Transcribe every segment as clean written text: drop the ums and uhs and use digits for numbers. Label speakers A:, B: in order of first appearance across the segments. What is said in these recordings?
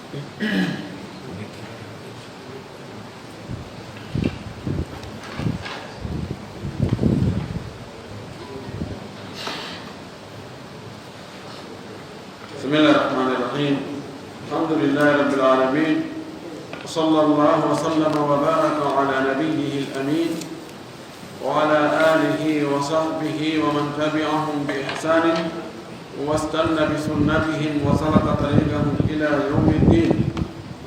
A: بسم الله الرحمن الرحيم. الحمد لله رب العالمين، وصلى الله وسلم وبارك على نبيه الأمين وعلى آله وصحبه ومن تبعهم بإحسان واستنى بسنتهم وسلك طريقهم إلى يوم الدين.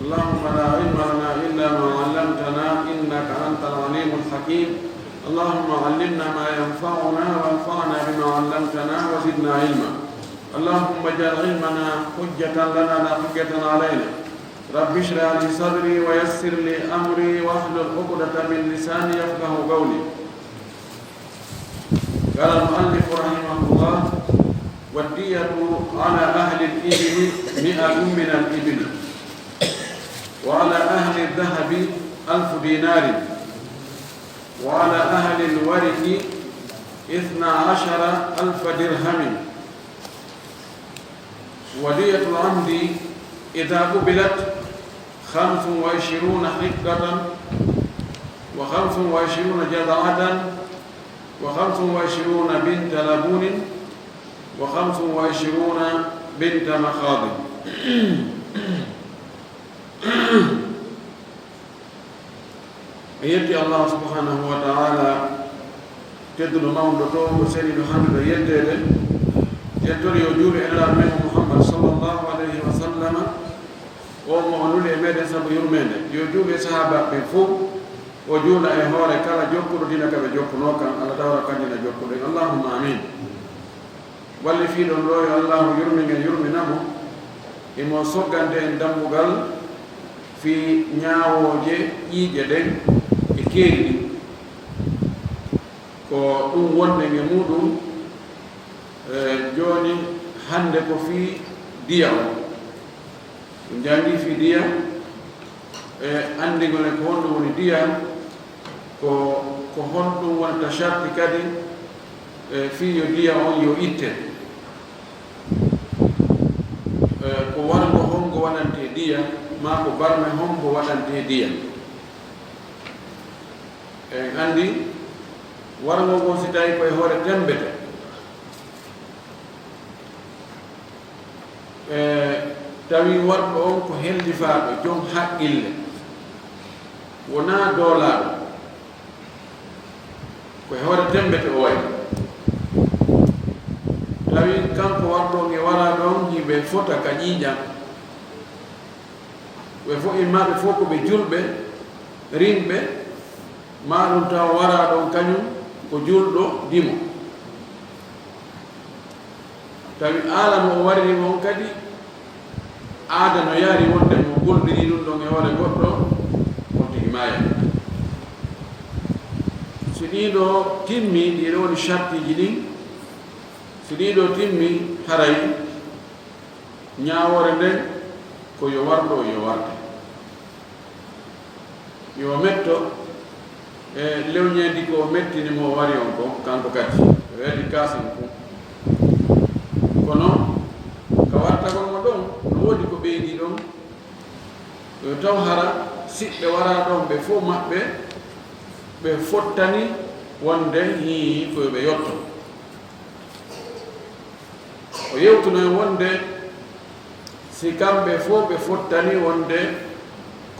A: اللهم لا علم لنا إلا ما علمتنا إنك أنت العليم الحكيم. اللهم علمنا ما ينفعنا وانفعنا بما علمتنا وزدنا علما. اللهم اجعل علمنا حجة لنا لا حجة علينا. رب اشرح لي صدري ويسر لي أمري واحلل عقدة من لساني يفقه قولي. قال المؤلف رحمه الله: والدية على أهل الإبل 100 من الإبل، وعلى أهل الذهب 1000 دينار، وعلى أهل الورث 12,000 درهم. ودية العمد إذا قبلت 25 حقة، و25 جذعة، و25 بنت لبون، و25 بنت مخاض. يدي الله سبحانه وتعالى تدل مولده وسيد حمد يدل يدل يجول إلى محمد صلى الله عليه وسلم ومولول إمادة سبو يرمين يجول صحابة بفوق وجول إهوار كلا جوكو دينك بجوكو نوكا على دورة كان جوكو دين. اللهم آمين. واللي في دون روي الله يرمي نمو إمو سوغان دين دموغال في نياوجي يجدين إكيري ko ɗum wonde nge muɗum joni hande ko fi diya o ɗum jangi fi diya andigone ko honɗum woni diya ko honɗum wonata sharti kadi fi yo diya on yo itte ko wargo hongo waɗante diya ma ko barme hongo waɗante diya. En andi wargo go si tawi koye hoore tembete tawi warɗo on ko hellifaɗo joom haqqille wona doolaɗo koye hoore tembete o wayi tawi kanko warɗo nge wara ɗon yimɓe fota ka ƴiiƴam ɓe fo immaɓe fof ko ɓe julɓe rinɓe ma ɗum taw wara ɗon kañum ko julɗo dimo. Tawi aala mo wariri on kadi aada no yaari wonde mo golɗiri ɗum ɗon e hoore goɗɗo on tigi maaya. Si ɗiɗo timmi, ɗiɗo woni chartiji ɗin, si ɗiɗo timmi haray ñaawore nden ko yo warɗo yo warde yo metto lewñeedi ko mettini mo wari on ko kanko kadi weedi kasen ko kono ka wartagol mo ɗon no woodi ko ɓeydi ɗon yo taw hara siɓɓe wara ɗon ɓe fof maɓɓe ɓe fottani wonde hi koyo ɓe yotto o yewtuno e wonde si kamɓe fof ɓe fottani wonde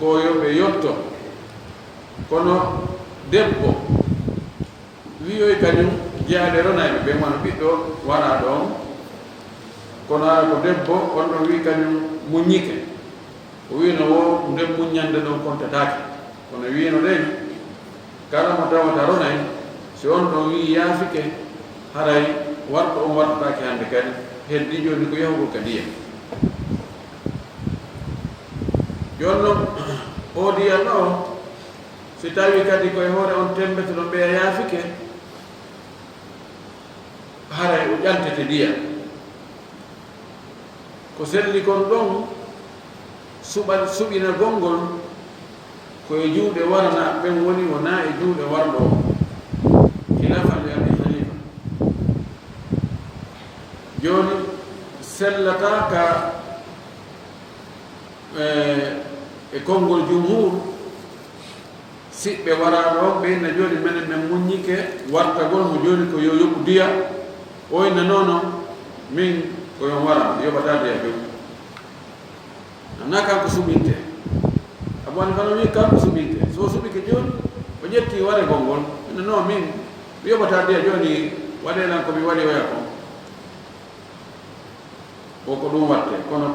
A: koyo ɓe yotto kono debbo wiyoy kañum jeyaade ronayɓe ɓe wona ɓiɗɗo wara ɗon kono ara ko debbo on ɗon wi kañum muññike o wino wo nden muññande ɗon kontatake kono wino ɗen kala mo tawata ronay si on ɗon wi yaafike haray warɗo on wartatake hannde kadi heddi joni ko yahugol ka diya. joni noon o diya ɗo si tawi kadi koye hoore on tembete ɗo ɓeya yaafike haray o ƴantete diya ko selli kon ɗon suɓina gongol koye juuɗe warana ɓen woni wona e juuɗe warɗo khilafan li Abi Hanifa. joni sellata ka e konngol jumhur siɓɓe waraɗo ɓe na joni menen men muññike wartagol mo joni ko yo yoɓu diya oyna noono min koyon wara yoɓata diya ɓew anna kanko suɓinte aboni fano wi kanko suɓinte so suɓike joni o ƴetti ware gongol ene non min mi yoɓata diya joni waɗelan komi waɗi oya kon ko ɗum watte kono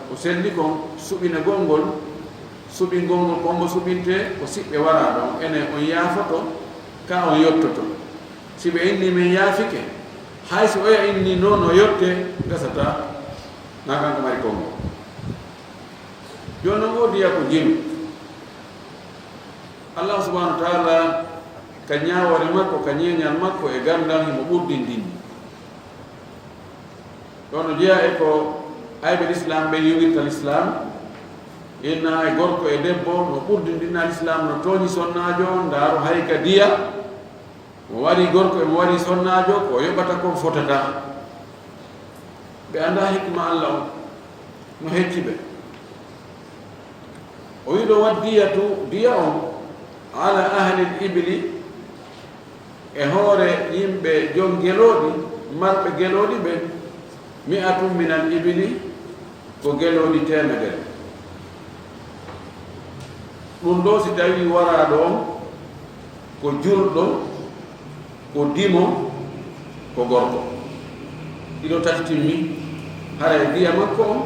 A: ko selli kon suɓine gongol suɓingol ngol kongo suɓinte ko siɓɓe wara ɗon ene on yaafoto ka on yottoto si ɓe inni min yaafike hay so oya inni noon o yotte gasata na kanko mari kongo joni noon woodi ko jimi allah subhanahu wa taala ka ñawore makko ka ñeñal makko e gandal himo ɓurdindinni ɗon no jeeya e ko ayɓe l'islam ɓe yowirta l'islam inna e gorko e debbo no ɓurdindinna l'islam no tooñi sonnajo ndaaro hay ka diya mo wari gorko emo wari sonnajo ko yoɓata kon fotata ɓe anda hikma allah on no hecci ɓe o wiɗo wat diya on ala ahli l'ibli e hoore yimɓe jon geloɗi marɓe geloɗi ɓe mi'atum min al ibli ko geloɗi temedere ɗum ɗo si tawi waraɗo on ko julɗo ko dimo ko gorko ɗiɗo tati timmi hara e diya makko on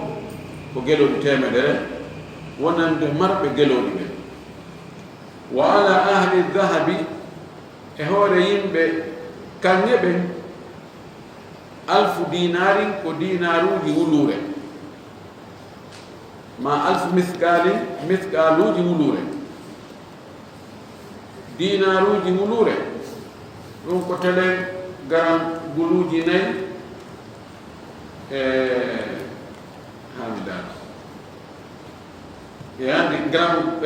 A: ko geloɗi temedere wonande marɓe geloɗi ɓe wa ala ahli dhahabi e hoore yimɓe kanŋe ɓen alfu dinarin ko dinaruji wulure ma alfu miskaluji wulure dinaruji wulure ɗum ko tele garam guluji nayi hamidano e andi garam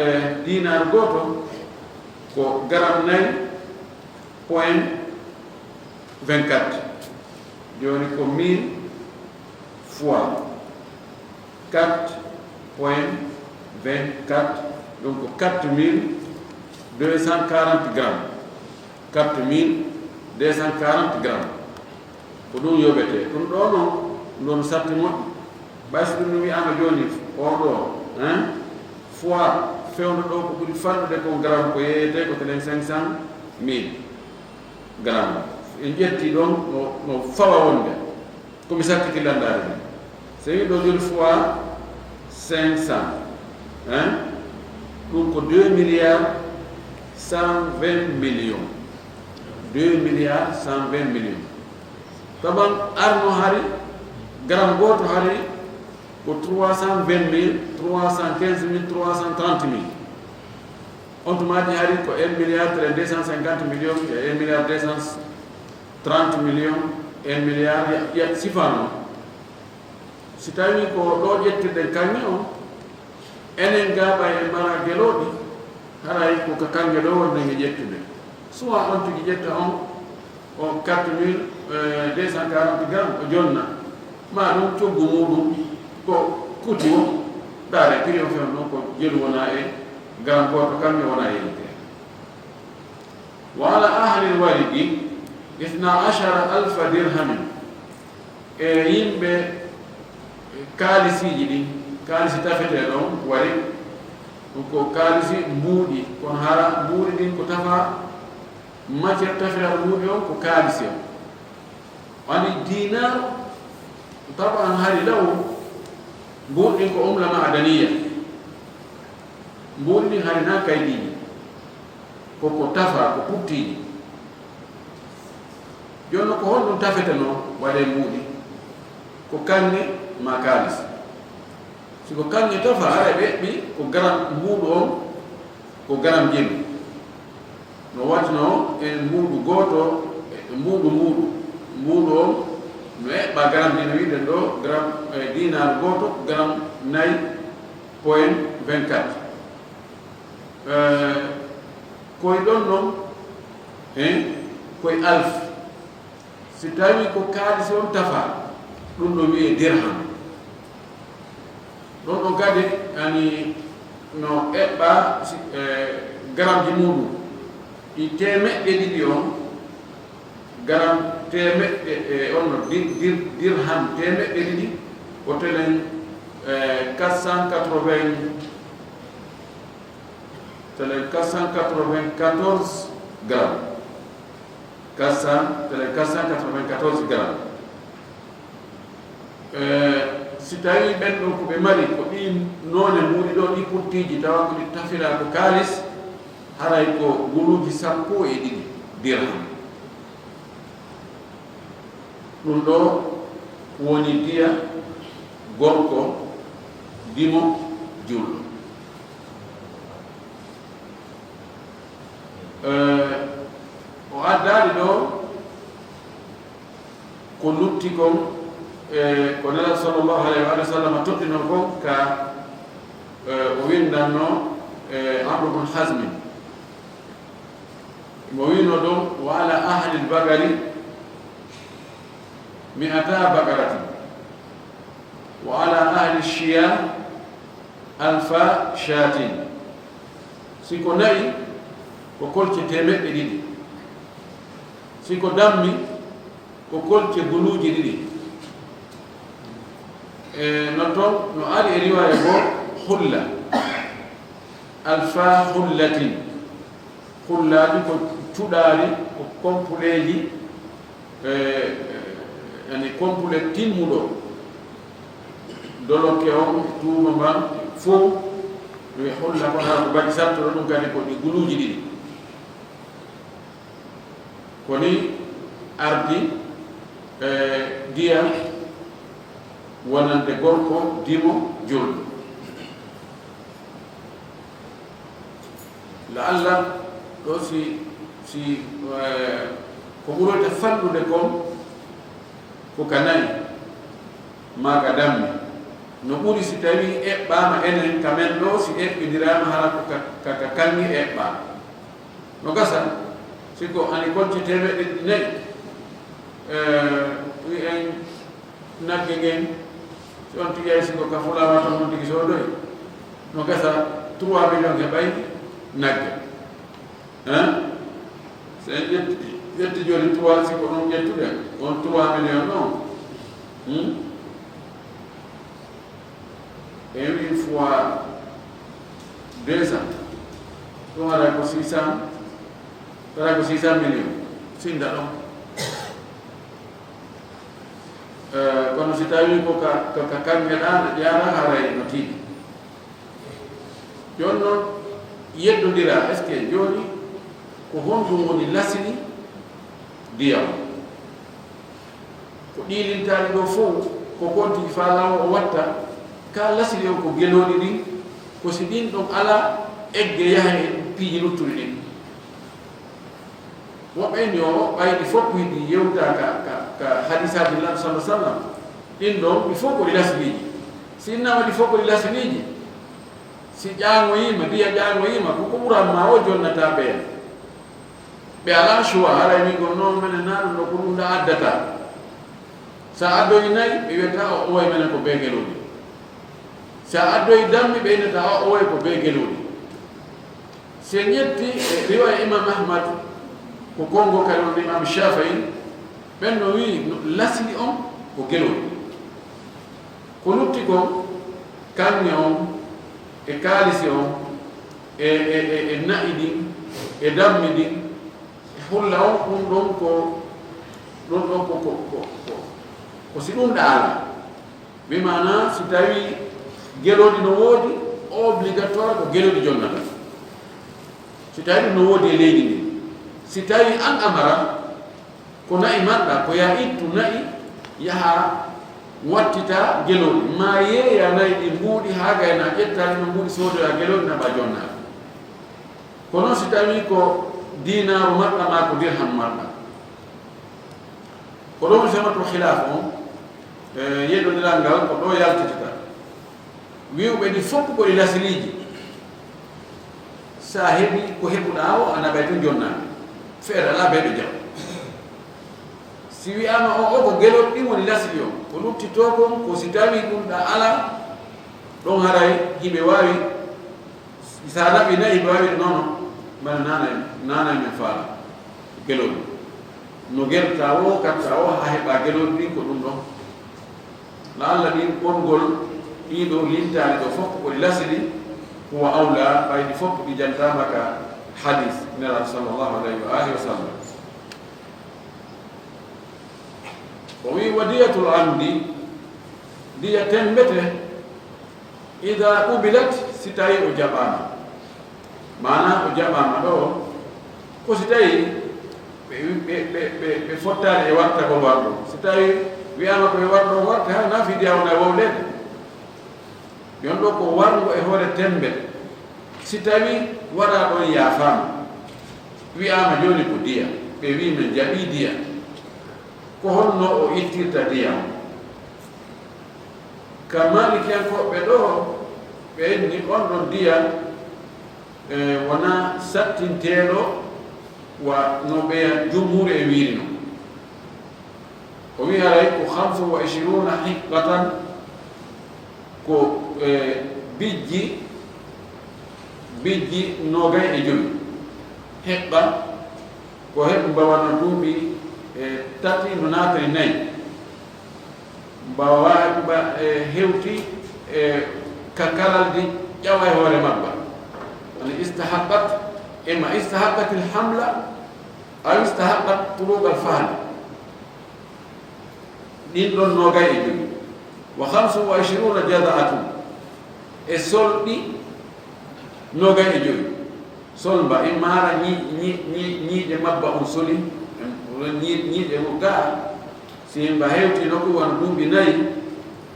A: dinar goto ko garam nayi point 24 joni ko 1000 fois 4.24 donc 4240 grammes 4240 grammes ko ɗum yoɓete ɗum ɗo noon ɗon satti moƴƴi ɓayso ɗum no wiyama joni oɗo fois fewno ɗo ko ɓuri fannude ko gramme ko yeyete ko telen 500.000 grammes en ƴetti ɗon no fawa wonde komi sakkitillandare ɗum so wi ɗo joni fois 500 ɗum ko 2 milliards 120 millions 2 milliards 120 millions taban arno hari gramme goto hari ko 320 000 315 000 330 000 on tumaji hari ko 1 milliard 250 millions et 1 milliard 230 millions 1 milliard ya sifano si tawi ko ɗo ƴettirɗen kanŋe on enen gaaɓa e mara geloɗi haray ko ka kanŋe ɗo wonde ƴettude soit on tigi ƴetta on 4240 grammes o jonna ma ɗum coggu muɗum ko kuti o ɗaare prix o fewn ɗon ko jelu wona e garam goto kanŋe wona yeyite wa ala ahli lwaridi 12,000 dirhamin e yimɓe kalisiji ɗin kalisi tafete ɗon wari ko kalisi mbuuɗi kono hara mbuuɗi ɗin ko tafa matiére tafeɗa mbuuɗi on ko kalisi o wani dinar taban hari law mbuuɗi ɗin ko umla maadaniya mbuuɗi ɗin hari na kayɗiɗi koko tafa ko puttiɗi jonno ko honɗum tafete noon waɗe mbuuɗi ko kanŋe ma kalisi siko kanŋe tafa ara ɓeɓɓi ko garam mbuuɗu on ko garam jelu no watno en mbuuɗu goto mbuuɗu on no eɓɓa garam dina wiɗen ɗo garam dinar goto garam 9.24 koye ɗon noon koye alf si tawi ko kalisi on tafa ɗum ɗo wiye dirham ɗon kadi ani no eɓɓa garamji muɗum ɗi temeɗɗe ɗiɗi on garam temeɗɗe on no dirham temeɗɗe ɗiɗi o telen 494 grammes 494 grammes si tawi ɓen ɗon ko ɓe mari ko ɗi noone muuɗi ɗo ɗi puttiji tawa ko ɗi tafira ko kalis haray ko guluji 12 dirham ɗum ɗo woni diya gorko dimo julɗo o addali ɗo ko lutti kon ko nela sallllahu alayhi wa sallam toɗɗino kon ka o windanno Amru bun Hazmi mo wino ɗon wa ala ahli lbagari 100 bagarati wa ala ahli shiya 1000 shatin siko nayi ko kolce temeɗɗe ɗiɗi siko dammi ko kolce guluji ɗiɗi no toon no ari e riwaya bo hulla 1000 hullatin hullaji ko cuɗaari ko kompuleji yani compule timmuɗo doloke on tuuma mban fof ɗo e holla ko haa ko baɗi sattoɗo ɗum kadi ko ɗi guluji ɗiɗi koni ardi diya wonande gorko dimo julɗo la allah ɗo si ko ɓuroyta fanɗude kon ko ka nayi maga dammi no ɓuri si tawi eɓɓama enen kamen ɗo si eɓɓidirama hara ko kaka kangi eɓɓama no gasa siko ani kolce temeɗɗe ɗi nayi wi en nagge ngen si on tigi ay siko ka fulama tan on tigi sodoy no gasa 3 millions heɓay nagge so en ƴetti joni 3 siko ɗon ƴettude on 3 millions non et 1 fois 200 ɗum waɗa ko 600 waɗa ko 600 millions sinda ɗon kono si tawi ko ka kamɓeɗa ƴara haray no tiiɗi joni noon yeddodira est ce que joni ko honɗum woni lasini diyam ko ɗilintaɗi ɗo fof ko gonti faalawo o watta ka lasini on ko geloɗi ɗin ko si ɗin ɗon ala egge yaha e piiji luttuɗi ɗin woɓɓe yo ɓayɗi fof yiɗi yewta ka hadisaji lam sallah sallam ɗin ɗon ɗi fof koɗi lasiniji si innama ɗi fof koɗi lasiniji si ƴaŋoyima diya ƴaŋoyima koko ɓuranma o jonnata ɓeen ɓe ala choix haray min gon noon mene naɗum ɗo ko ɗum ɗa addata sa addoyi nayi ɓe wiyata o owoy menen ko be geloɗi sa addoyi dammi ɓe innata o owoy ko be geloɗi se ñetti riwaya imam ahmad ko kongo kadi on imam Shafi'i ɓen no wi lasini on ko geloɗi ko lutti kon kanŋe on e kaalisi on e na'i ɗin e dammi ɗin hulla on ɗum ɗon ko si ɗum ɗaala wi mana si tawi geloɗi no woodi obligatoire ko geloɗi jonnata si tawi ɗum no woodi e leydi ndi si tawi an amara ko na'i manɗa ko ya ittu na'i yaha wattita geloɗi ma yeeya nayi ɗi mbuuɗi haa gayna ƴettani no mbuuɗi soodoya geloɗi naɓa jonnaɗo kono si tawi ko dinaru maɗɗa ma ko dirham maɗɗa ko ɗon sematu khilaf on yeɗɗodiral ngal ko ɗo yaltitita wiwɓe ɗi fof koɗi lasiliji sa heɓi ko heɓuɗa o a naɓay tun jonnaɓe feere ala ɓeɗo jam si wiyama o ko geloɗi ɗin woni lasili on ko luttito kon ko si tawi ɗum ɗa ala ɗon haray hiɓe wawi sa laɓi nayi hiɓe wawi nono bana nana men faala gelol no gerta o katta o ha heɓa gelol ɗin ko ɗum ɗon la allah ɗin ɓorgol ɗiɗo lintani ɗo fof koɗi lasili huwa awla ɓayɗi fof ɗi jantama ka hadis nelaɗo sallllahu alayhi wa alihi wa sallam o wi wadiyatul amdi diya tembete ida ubilat si tawi o jaɓama mana o jaɓama ɗo ko si tawi ɓe fottani e warta ko warɗo si tawi wiyama koye warɗo warta ha nafi diyawna wowlede yon ɗo ko wargo e hoore tembete si tawi waɗa ɗon yafama wiyama joni ko diya ɓe wi men jaɓi diya ko honno o ittirta diyam ka malikiyankoɓe ɗo ɓe ni on ɗon diya wona sattinteɗo wa no ɓe jumhur e wirino o wi haray ko 25 hiqqatan ko bijji nogay e joyi heɓɓa ko heɓ mbawana duuɓi tati no natani nayi mbawa hewti ka kalaldi ƴawa e hoore mabba woni istahaqat imma istahaqat alhamla aw istahaqat tulug alfahli ɗin ɗon nogay e joyi wa 25 jaza'atun e solɗi nogay e joyi solmba immara ñiiƴe mabba on soli ñiiƴe mo gaa si mba hewti nokku won duuɓi nayi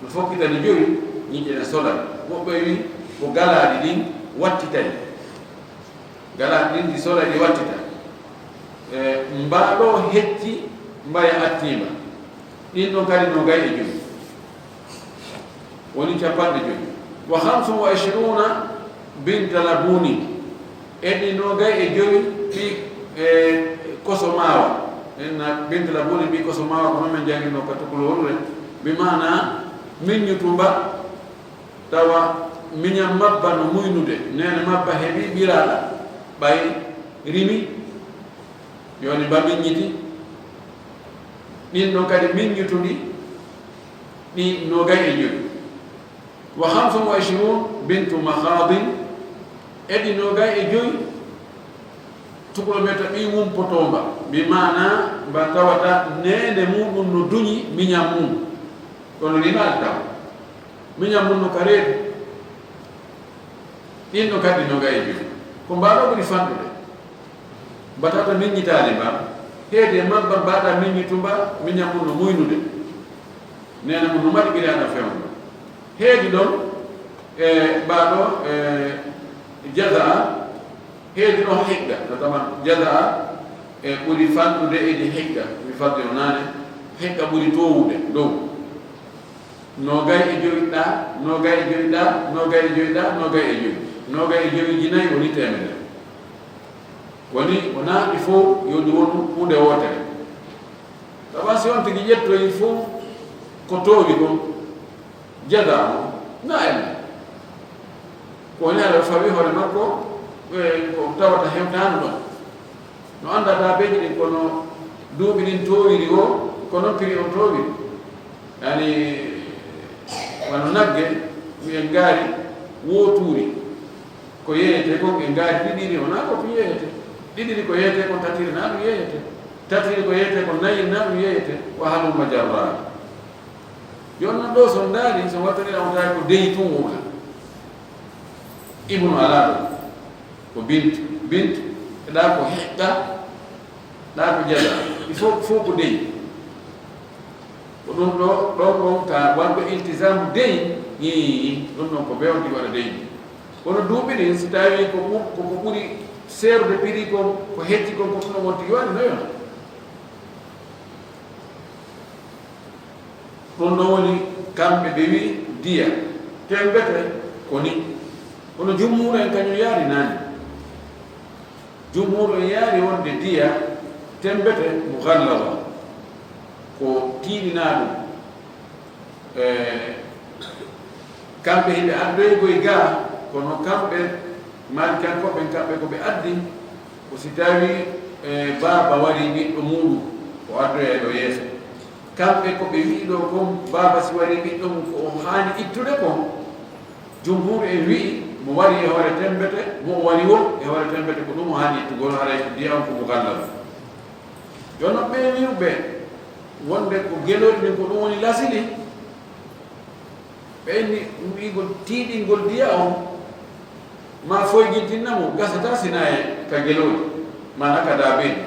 A: no fokkitani joyi ñiiƴe ne solal woɓɓe wi ko galaɗi ɗin wattitani galaɗi ɗin ɗi sola ɗi wattita mbaɗo hecci mbaya attima ɗin ɗon kadi nogay e joyi woni 50 wa 25 binta labuni eɗi nogay e joyi ɗi koso mawa enna binta labuni mbi koso mawa kono men jangino ka tukulorure bi mana miññutumba tawa miñam mabba no muynude nene mabba heeɓi ɓiraɗa ɓay rimi yoni mba miññiti ɗin ɗon kadi miññutuɗi ɗi nogay e joyi wa 25 bintu mahadin eɗi nogay e joyi tukulometa ɓi wumpotomba bi mana mba tawata nene muɗum no duñi miñam mum kono limaɗi taw miñam mum no ka reedu ɗin ɗo kadi nogay e joyi ko mbaɗo ɓuri fanɗude mbatata miññitade mba heede mabba mbaɗa miññitumba miñam mum no muynude nene mum no maɗi ɓiraɗa fewno heedi ɗon mbaɗo jaza heedi ɗon higga notamment jaza ɓuri fanɗude edi higga mi faddino nane higga ɓuri towude dow nogay e joyi ɗa nogay e joyi ɗa nogay e joyi ɗa nogay e joyi nogay e joyi jinayi woni temedere woni wona ɗi fof yodi won hunde wotere tawa si on tigi ƴettoyi fof ko towi kon jaza o na ene ko woni aɗa fawi hoore makko ko tawata hewtano ɗon no andata beji ɗin kono duuɓi ɗin towiri o ko noon piri on towiri yani wano nagge en gaari wooturi ko yeyete kon en gaari ɗiɗiri wona ko ko yeyete ɗiɗiri ko yeyete kon tatiri na ɗum yeyete tatiri ko yeyete kon nayi na ɗum yeyete wa halumma jarra jonnon ɗo son daari so wattanira on tawi ko deyi tun wuka ibnu alaɗo ko bint ɗa ko heƴɗa ɗa ko jaɗa il faut ko deyi ko ɗum ɗo ɗon ɗon ka wanɗo iltisamu deyi ɗum ɗon ko bewdi waɗa deyi kono duuɓi ɗin si tawi ko ɓuri seerude piri kon ko hecci kon ko ɗum wonti yoani noyon ɗum ɗon woni kamɓe ɓe wi diya tembete ko ni kono jumhur en kañum yaari nani jumhur en yaari wonde diya tembete mughallaba ko tiiɗina ɗum kamɓe hiɓe addoygoye gaa kono kamɓe malikankoɓe kamɓe ko ɓe addi ko si tawi baaba wari ɓiɗɗo muɗum o addoye ɗo yeeso kamɓe ko ɓe wiiɗo kon baaba si wari ɓiɗɗo mum ko o haani ittude kon jumhur en wi'i mo wari e hoore tembete mo wari wo e hoore tembete ko ɗum o haani ittugol haray ko ndiyam ko mo gallal jonno ɓe wiwɓe wonde ko geloɗi ɗin ko ɗum woni lasili ɓeyni wiigol tiiɗingol ndiya on ma foygintinnamo gasata sina e ka geloɗi mana ka daabeɗi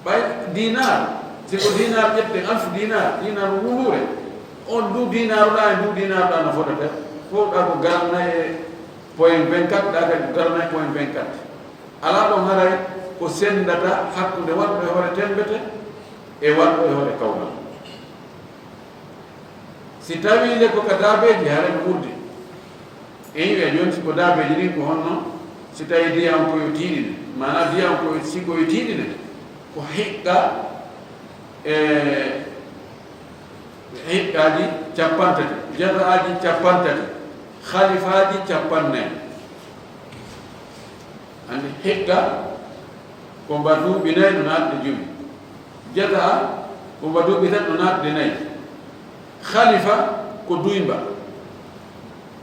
A: ɓay dinar siko dinar ƴette alfu dinar wuluure on du dinaruɗa e du dinaruɗa no fotata fof ɗa ko garna e point 24 ɗa kadi garna e point 24 ala ɗon haray ko sendata hakkude waɗɗo e hoore tembete e waɗɗo e hoore kawgal si tawi le ko ka daabeji haara no ɓurdi en wiya joni siko daabeji ɗin ko honno si tawi ndiyam koyo tiiɗine mana ndiyam koyo sikoyo tiiɗine ko hiqqa hiqqaji capantati jazaaji capantati khalifaji capannayi andi hiqqa ko mba duuɓi nayi no naatde joyi jazaa ko mba duuɓi tan no naatde nayi khalifa ko duyba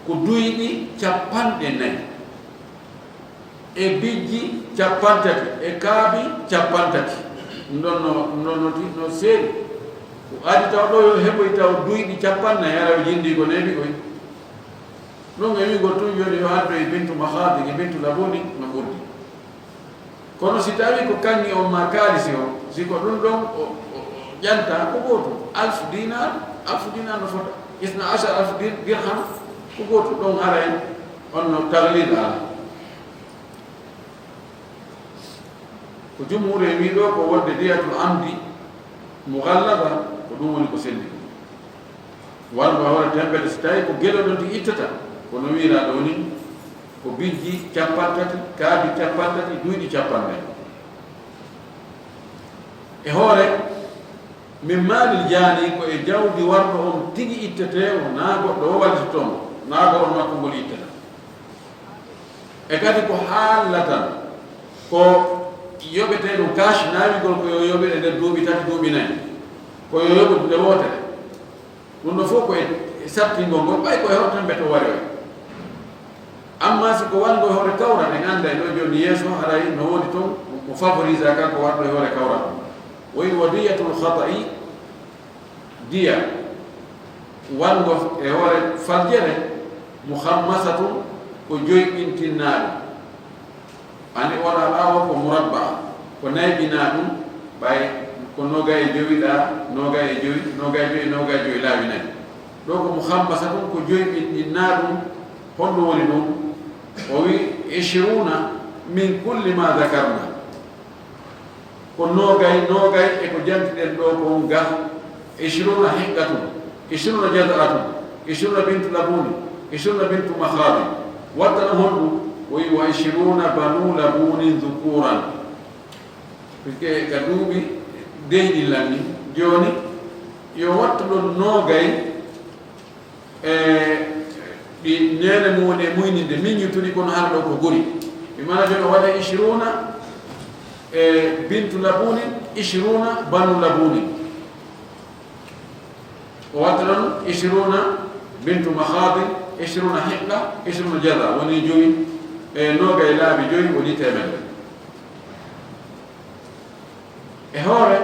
A: ko duyɗi capanɗe nayi e bijji capantati e kaabi capantati ndonnoti no seeɗi ko adi taw ɗo yo heɓoy taw duyɗi capannayi ara o jindi ko neɓi koy ɗum e wigo tun joni yo addo e bintu mahadi e bintu laboni no ɓurdi kono si tawi ko kanni on ma kaalisi o siko ɗum ɗon o ƴanta ko gooto alfu dinar no fota isna achar alfu dirham ko gooto ɗon ara en on no taglil ala ko jumhur e wiɗo ko wonde diyatul amdi mughallaba ko ɗum woni ko sendi walgo hawra tembede so tawi ko gelo ɗon ti ittata kono wiira ɗo ni ko bijji capantati kaabi capantati duyɗi capannayi e hoore min maalil jaani ko e jawdi warɗo on tigi ittete o naa goɗɗo o wallitotomo naa gowon makko ngol ittata e kadi ko haallatan ko yoɓete ɗum cash naawigol ko yo yoɓire nder duuɓi tati duuɓi nayi ko yo yoɓude nde wootere ɗum ɗo fof ko e sattingol ngol ɓay koye hoto mbeto wari o amma si ko wango e hoore kawra en annda ɗo joni yeeso haray no woni toon mo favorise a kanko warɗo e hoore kawra woyi wa diyatul khata'i diya wango e hoore faljere muhammasatu ko joyɓintinnaaɗum ani wona ɓaawa ko murabba ko nayɓina ɗum ɓay ko noga e jowiɗa noga e joyi laawi nayi ɗo ko muhammasatu ko joyɓinɗinnaɗum honɗum woni ɗum o wi 20 min kulli ma dakarna ko nogay e ko jantiɗen ɗo ko ga 20 hiqqatum 20 jaz'atum 20 bintu labuni 20 bintu makhadi wattana honɗum woyi wa 20 banu labunin dhukuran puisque ga duuɓi deyɗillan ni joni yo wattu ɗon nogay ɗi nene mum woni e muyninde min ñuttuɗi kono hara ɗo ko guri mi mana joni o waɗa 20 e bintu labuni 20 banu labuni o watta ɗon 20 bintu mahadi 20 hiqqa 20 jaza woni joyi e noga e laabi joyi woni temedde e hoore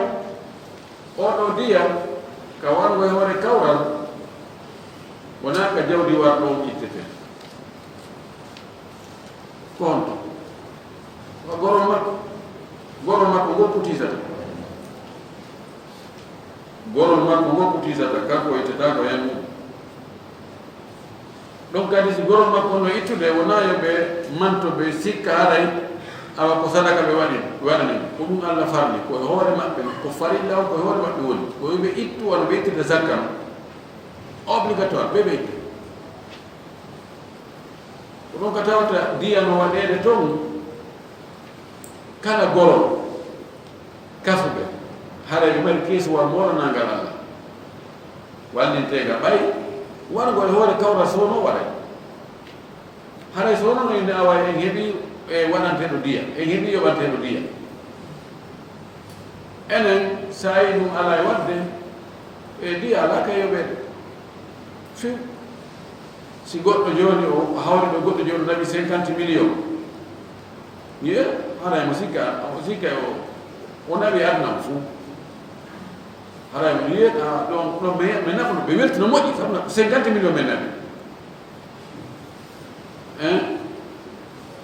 A: oɗo diya ka wango e hoore kawral wona ka jawdi warɗo ittete ko honto goro makko ngokku tisata kanko ittata ko hen mum ɗum kadi si goro makko no ittude wona yoɓe mantoɓe sikka haray awa ko sadaka ɓe waɗani ko ɗum Allah farli ko e hoore maɓɓe ko farilla ko e hoore maɓɓe woni ko yoɓe ittu wano ɓe ittide zakka obligatoire ɓe ɓeyde ko ɗum ka tawata diya no waɗede toon kala goro kafuɓe haray ɓe mbaɗi keesi wal moranangal Allah wallintega ɓay wargo e hoore kawra sono waɗay haray sono no inde awa en heeɓi e waɗanteɗo diya en heeɓi yoɓanteɗo diya enen sa yi ɗum ala e wadde e diya ala ka yoɓede few si goɗɗo joni o hawri ɗo goɗɗo joni naɓi 50 millions ye haray mo sikka o naɓi adnam fou haray mo yiyeta ɗon ɗo mi nafono ɓe welti no moƴƴi sabna 50 millions men naɓi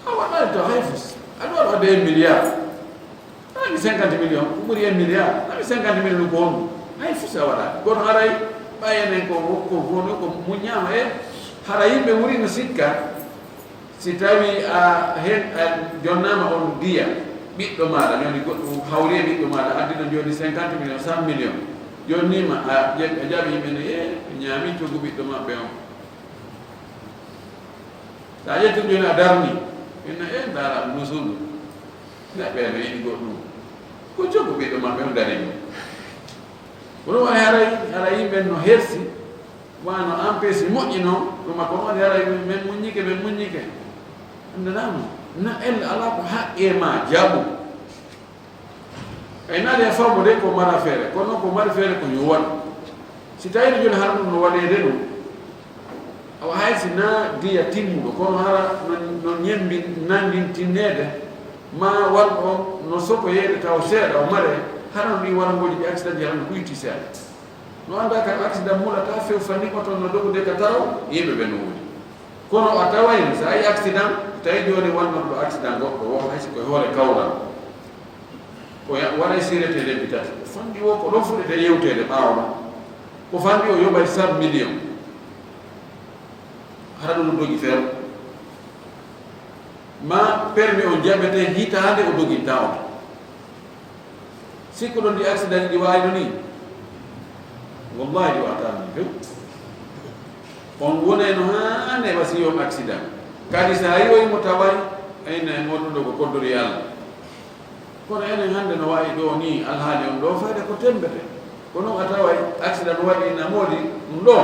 A: a waɗani to hay fos aɗa waɗa wadde 1 milliard naɓi 50 millions ko ɓuuri 1 milliard naɓi 50 millions ko honɗum hay fos a waɗani kono haray ɓayenen ko fono ko muñama e hara yimɓe wuri no sikka si tawi a hen a jonnama on diya ɓiɗɗo maɗa joni goɗɗo hawri e ɓiɗɗo maɗa addino joni 50 millions 100 millions jonnima a jaaɓi yimɓe ne ñaami coggu ɓiɗɗo maɓɓe on sa ƴettin joni a darni inna dara nusuɗu neɓɓe no yiɗi goɗɗum ko coggu ɓiɗɗo maɓɓe on darimi kono waɗi hara yimɓe no hersi wano empêche moƴƴi noon ɗuma ko waɗi hara men muññike andanama na elle ala ko haqqe ma jaaɓu ay naade e fammu de ko mara feere kono ko mari feere ko yo waɗ si tawino joni hara ɗum no waɗede ɗum awa haysi na diya timmuɗo kono hara no ñembi nandintinnede ma warɗo no soko yeede taw seeɗa o mare hara no ɗi warangoji ɗi accident ji hano huyti seeɗa no anda ka accident muɗata few fanni oton no dogude ka taw yimɓe ɓe no wuuri kono a tawayno so ayi accident tawi joni wannon ɗo accident goɗɗo wo haysi koye hoore kawral ko waɗay sirete lebbi tati ko fandi o ko ɗon fuɗete yewtede ɓaawɗo ko fandi o yoɓay 100 millions hara ɗum no dogi feew ma permis o jaɓete hitande o dogi tawta sikko ɗon ɗi accident ɗi wayno ni wallahi ɗi watani few on wonayno hande wasi yon accident kadi sa yiwoyimo taway ene moɗum ɗo ko koddori Allah kono enen hande no wayi ɗo ni alhaali on ɗo fayde ko tembete kono a taway accident waɗi namoodi ɗum ɗo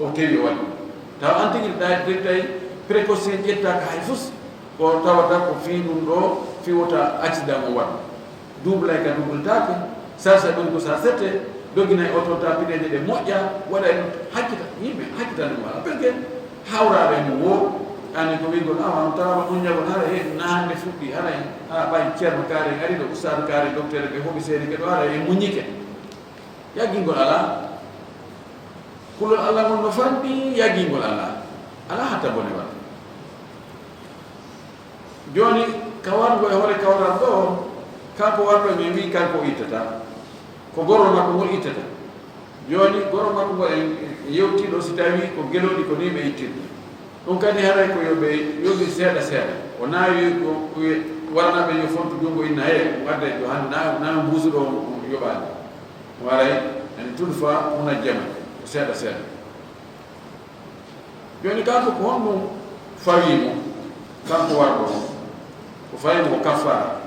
A: o tewi waɗi taw an tigi tawi précaution ƴettaka hay fus ko tawata ko fi ɗum ɗo fiwota accident o waɗa double ay ka doubletake sarsa ɗum ko sa sette doginay auto tapineje ɗe moƴƴa waɗa en hakkita yimɓe hakkitande wala parce que hawraɓe mo wo ani ko wigol awa tawa muññagol hara he nande fuɗɗi hara ha ɓay ceerno kaare en ari ɗo ustadu kaare docteur ɓe hoɓi seedi ke ɗo hara e muññike yaggingol ala kulol allah ngol no fanɗi yaggingol ala hatta bone waɗa joni ka wargo e hoore kawral ɗo kanko warɗo mi wi kanko ittata ko goro makko ngol ittata joni goro makko ngo en yewtiɗo si tawi ko geloɗi ko ni ɓe ittirɗo ɗum kadi haray ko yoɓe yoɓi seeɗa o naawi ko waranaɓe yo fontu jungo inna he wadde ɗo hande nami mbusuɗo yoɓani waray en toute fois munajjama ko seeɗa joni kanko ko honɗum fawimo kanko warɗo on ko fawimo ko kaffara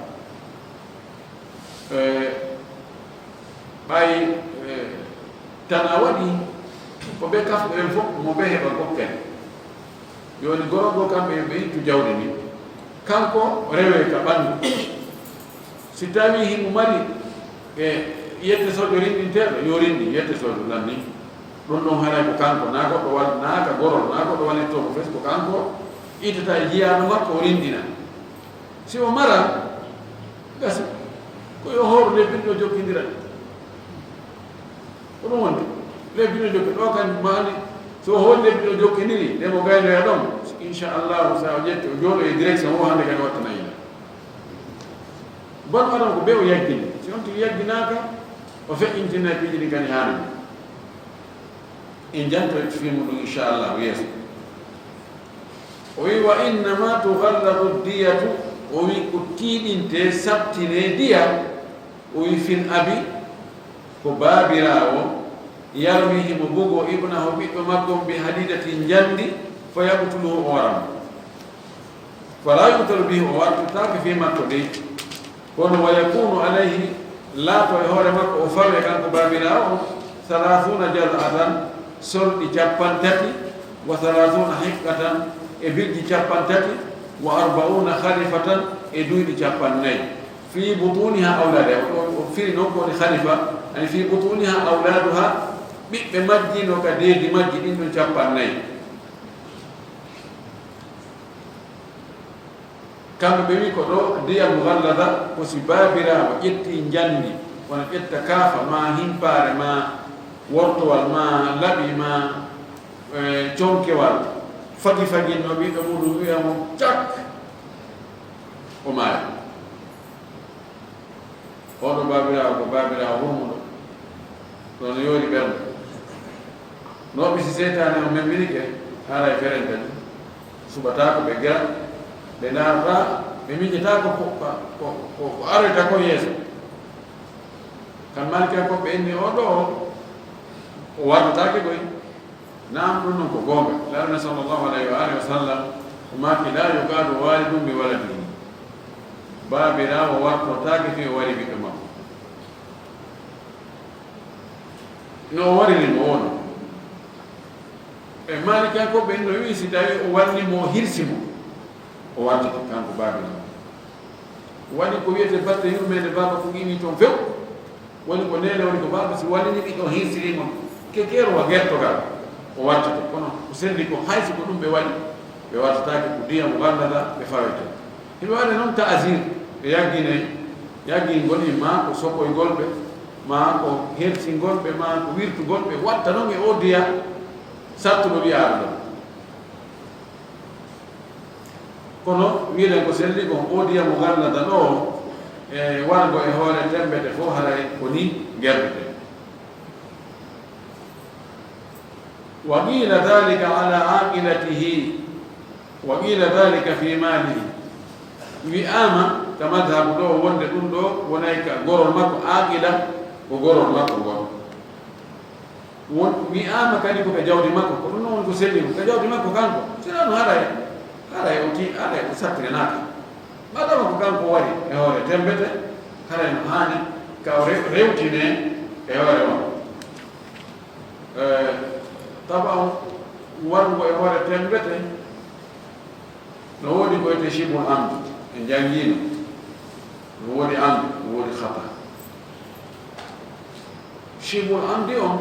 A: ɓay tan a waɗi ko ɓe kafɗo en fof mo ɓe heɓa gokken joni gorogo kamɓe ɓe ittu jawɗe ni kanko rewe ka ɓanndu si tawi himo mari e yette soƴo rindinteɗo yo rindi yette soƴo nanni ɗum ɗon haray ko kanko na goɗɗo wal naaka gorol na goɗɗo wallitto ko fes ko kanko ittata e jiyaɗo makko o rindina si o mara gasi koyo hooro lebbinɗo jokkidira ko ɗum wonde lebbino jokki ɗo kan maani so hooli lebbino jokkidiri ndemo gaynoya ɗon inchallahu sa o ƴetti o jooɗo e direction o hande kadi wattana ina bon aɗon ko ɓe o yaggini si on tigi yagginaka o feƴƴintina piiji ɗi kadi haanani en janto filmu ɗum inchallahu yeeso o wi wa innama tughalladu diyatu o wi ko tiiɗinte sabtine diya o wi fin abi ko baabirawo yarwihi mo bugo ibnahu ɓiɗɗo maggom bi hadidati jandi fa yaqtuluhu o waran fala yuqtalu bihi o wartotake fi makko de kono wa yakunu alayhi laato e hoore makko o fawe kanko baabirawo 30 jal'atan solɗi 30 wa 30 hiqqatan e bidji 30 wa 40 khalifatan e duyɗi 40 fi butuniha awlada o firi noon ko woni khalifa ani fi butuniha awladuha ɓiɓɓe majji no ka deedi majji ɗin ɗum 40 kamɓe ɓe wi ko ɗo diya mughallada ko si baabirawo ƴetti njandi wona ƴetta kaafa ma himpare ma wortowal ma laɓi ma conkewal fagi faginno ɓiɗɗo muɗum wiyamo cak o maayi oɗo baabirawo ko baabirawo hurmuɗo ɗono yoori ɓernde noɓe si seytane o memminike haara e ferentani suɓata ko ɓe gera ɓe ndaarata ɓe miijata ko arata ko yeeso kan malika ko ɓe inni oɗo o wartatake koy naam ɗum noon ko goonga larana sallllahu alayhi wa alihi wa sallam o maki la yugadu walidum bi waladihi baabirawo wartotake fi o wari ɓiɗɗo makko no o warinimo wono e malika ko ɓe no wi si tawi o wannimo o hirsimo o wartata kanko baabirawo woni ko wiyete batte yurmede baba ko ƴiwi toon few woni ko nene woni ko baba si wallini ɓiɗɗo hirsirimo kekero wa gertogal o wartata kono ko sendi ko haysi ko ɗum ɓe waɗi ɓe wartatake ko ndiyam gandata ɓe fawete hiɓe waɗa noon ta asir ɓe yaggingol ma ko sokoygolɓe ma ko hertingolɓe ma ko wirtugolɓe watta noon e o diya sattuɗo wi aɗa ɗon kono wiiɗen ko selli ko o diya mo gallata ɗo e wargo e hoore tembete fof haray ko ni gerdete wa qila dhalika ala aqilatihi wa qila dhalika fi malihi wi'ama ka madhabu ɗo wonde ɗum ɗo wonay ka gorol makko aqila ko gorol makko gon wi'ama kadi ko ka jawdi makko ko ɗum noon ko selli ka jawdi makko kanko sina ɗum haray o sattirenaka madama ko kanko wari e hoore tembete haray no haani ka o rewtine e hoore makko tawa wargo e hoore tembete no woodi koyte shibul amdu e jangino no woodi amdu no woodi khata shibul amdi on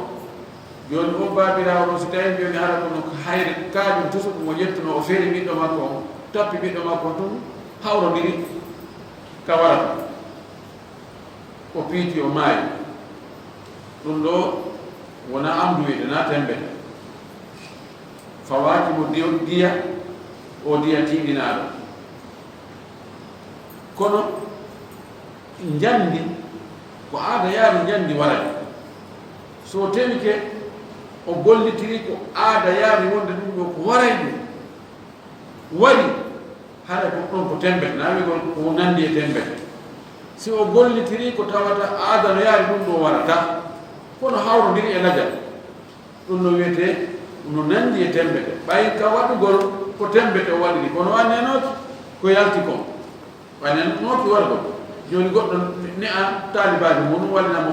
A: joni o baabirawo ɗo so tawi joni hara kono hayre kaƴum tusu ɗum o ƴettuno o feeri ɓiɗɗo makko o tappi ɓiɗɗo makko tun hawrodiri ka warata o piiti o maayi ɗum ɗo wona amdu wiide na tembete fawaki mo diya o diya tiiɗinaɗo kono njandi ko aada yaari njandi waray so tewike o gollitiri ko aada yaari wonde ɗum ɗo ko waray ɗum wari hara ko ɗon ko tembete nawigol ko nandi e tembete si o gollitiri ko tawata aada no yaari ɗum ɗo warata kono hawrodiri e lajal ɗum no wiyete no nandi e tembete ɓay ka waɗugol ko tembete o waɗiri kono wannenoki ko yalti ko wannenoki wargol joni goɗɗo ne'a talibaji mum wallinamo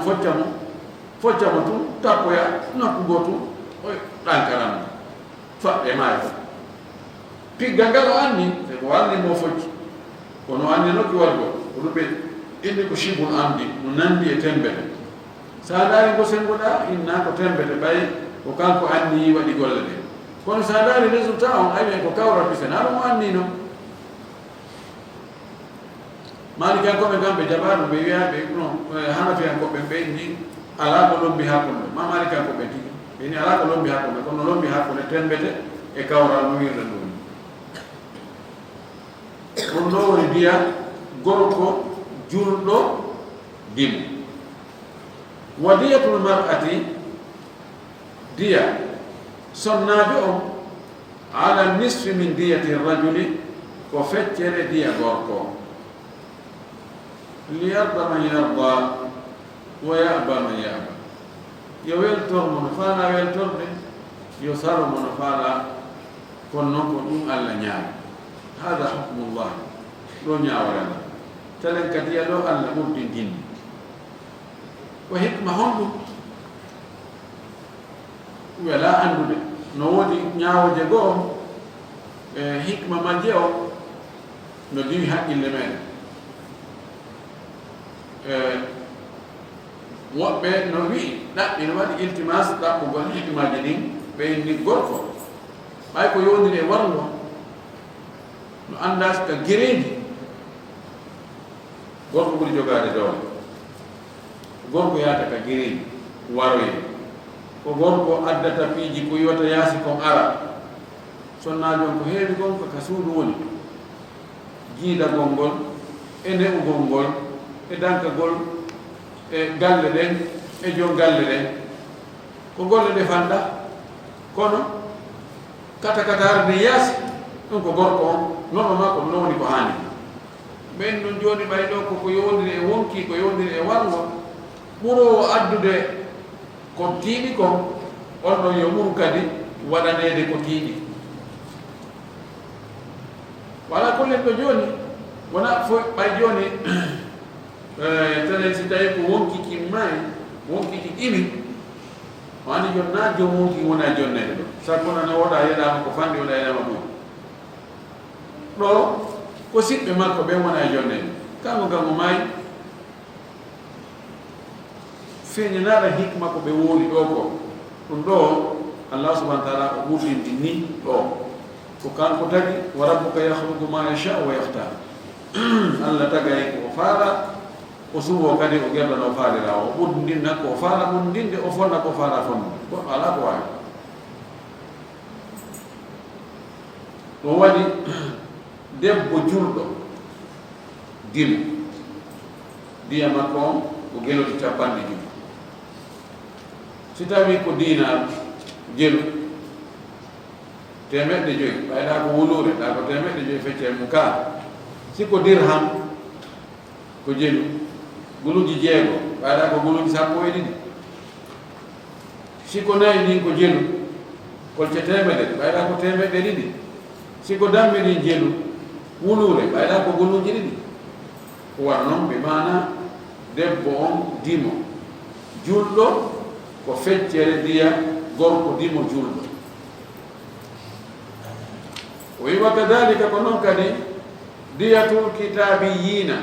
A: foccamo tun tappoya nakkugo tun o ɗankaranmo faɓɓe maayo piggal ngal o anni e ko wannimo focci kono annenoki wargol ko ɗum ɓe inni ko shibul amdi no nandi e tembete sa daari ngo sengoɗa inna ko tembete ɓay ko kanko anni waɗi golle ɗe kono sa daari résultat on awi ko kawra pisen haɗa mo anni noon malikankoɓe kamɓe jaɓaɗo ɓe wiyaɓe non hanafiyankoɓe ɓe ni ala ko lombi hakkunde ma malikankoɓe tigi ɓeni ala ko lombi hakkunde kono lombi hakkunde tembete e kawral no wirde ɗum ɗum ɗo woni mbiya gorko julɗo dimo wa diyatul mar'ati diya sonnajo on ala nisfi min diyati rajuli ko feccere diya gorko liyarda man yarda wa yaba man yaba yo weltormo no faala weltorde yo saromo no faala kono noon ko ɗum Allah ñaari hada hukmullah ɗo ñawarala talen kadi ya ɗo Allah ɓurdi dindi ko hikma honɗum wala andude no wodi ñaawoje goo hikma majje o no diwi haqqille meɗen woɓɓe no wi'i ɗaɓɓi no waɗi iltimas ɗaɓɓugol hikmaji ɗin ɓeyni gorko ɓay ko yowndiri e wargo no annda ka gereji gorko ɓuri jogade dowle gorko yaata ka gereji waroye ko gorko addata piiji ko yiwata yaasi kon ara sonnajon ko heewi gonka ka suudu woni jiidagol ngol e ne'ugol ngol e dankagol e galle ɗen e jon galle ɗen ko golle ɗe fanda kono katakatare nde yaasi ɗum ko gorko on nono makko ɗum woni ko haani ɓen ɗum joni ɓay ɗo koko yowndiri e wonki ko yowndiri e wargo ɓurowo addude ko tiiɗi kon on ɗon yo ɓuru kadi waɗanede ko tiiɗi wala kollen ɗo joni wona fo ɓay joni tanen si tawi ko wonki kimmayi wonki ki ɓimi wani jon na jom wonki wona jonnede ɗo sakko nana woɗa yeɗama ko fandi woɗa yeɗama ɓuuri ɗo ko siɓɓe makko ɓen wona e jonnede kanko kam o maayi feeñanaɗa hikma ko ɓe wooli ɗo ko ɗum ɗo allah subahana taala o ɓurɗindi ni ɗo ko kanko tagi wa rabbuka yahlugu ma yachau wa yahtar allah tagay ko o faala o suwo kadi o gerɗano faalira o ɓurdindinna ko o faala ɓurdinde o fonna ko faala fonnude goɗɗo ala ko wawi ɗo waɗi debbo julɗo dil diya makko on ko geloti capanɗe joyi si tawi ko dinar jelu temeɗɗe joyi ɓayɗa ko wulure ɗa ko temeɗɗe joyi feccere mum ka si ko dirham ko jelu guluji jeego ɓayɗa ko guluji sappo e ɗiɗi si ko nayi ɗin ko jelu kolce temeɗe ɓayɗa ko temeɗɗe ɗiɗi si ko dambe ɗin jelu wulure ɓayɗa ko guluji ɗiɗi ko waɗa noon ɓe mana debbo on dimo julɗo ko feccere diya gorko dimo julɗo o wi wa kadalika ko noon kadi diyatul kitabiyina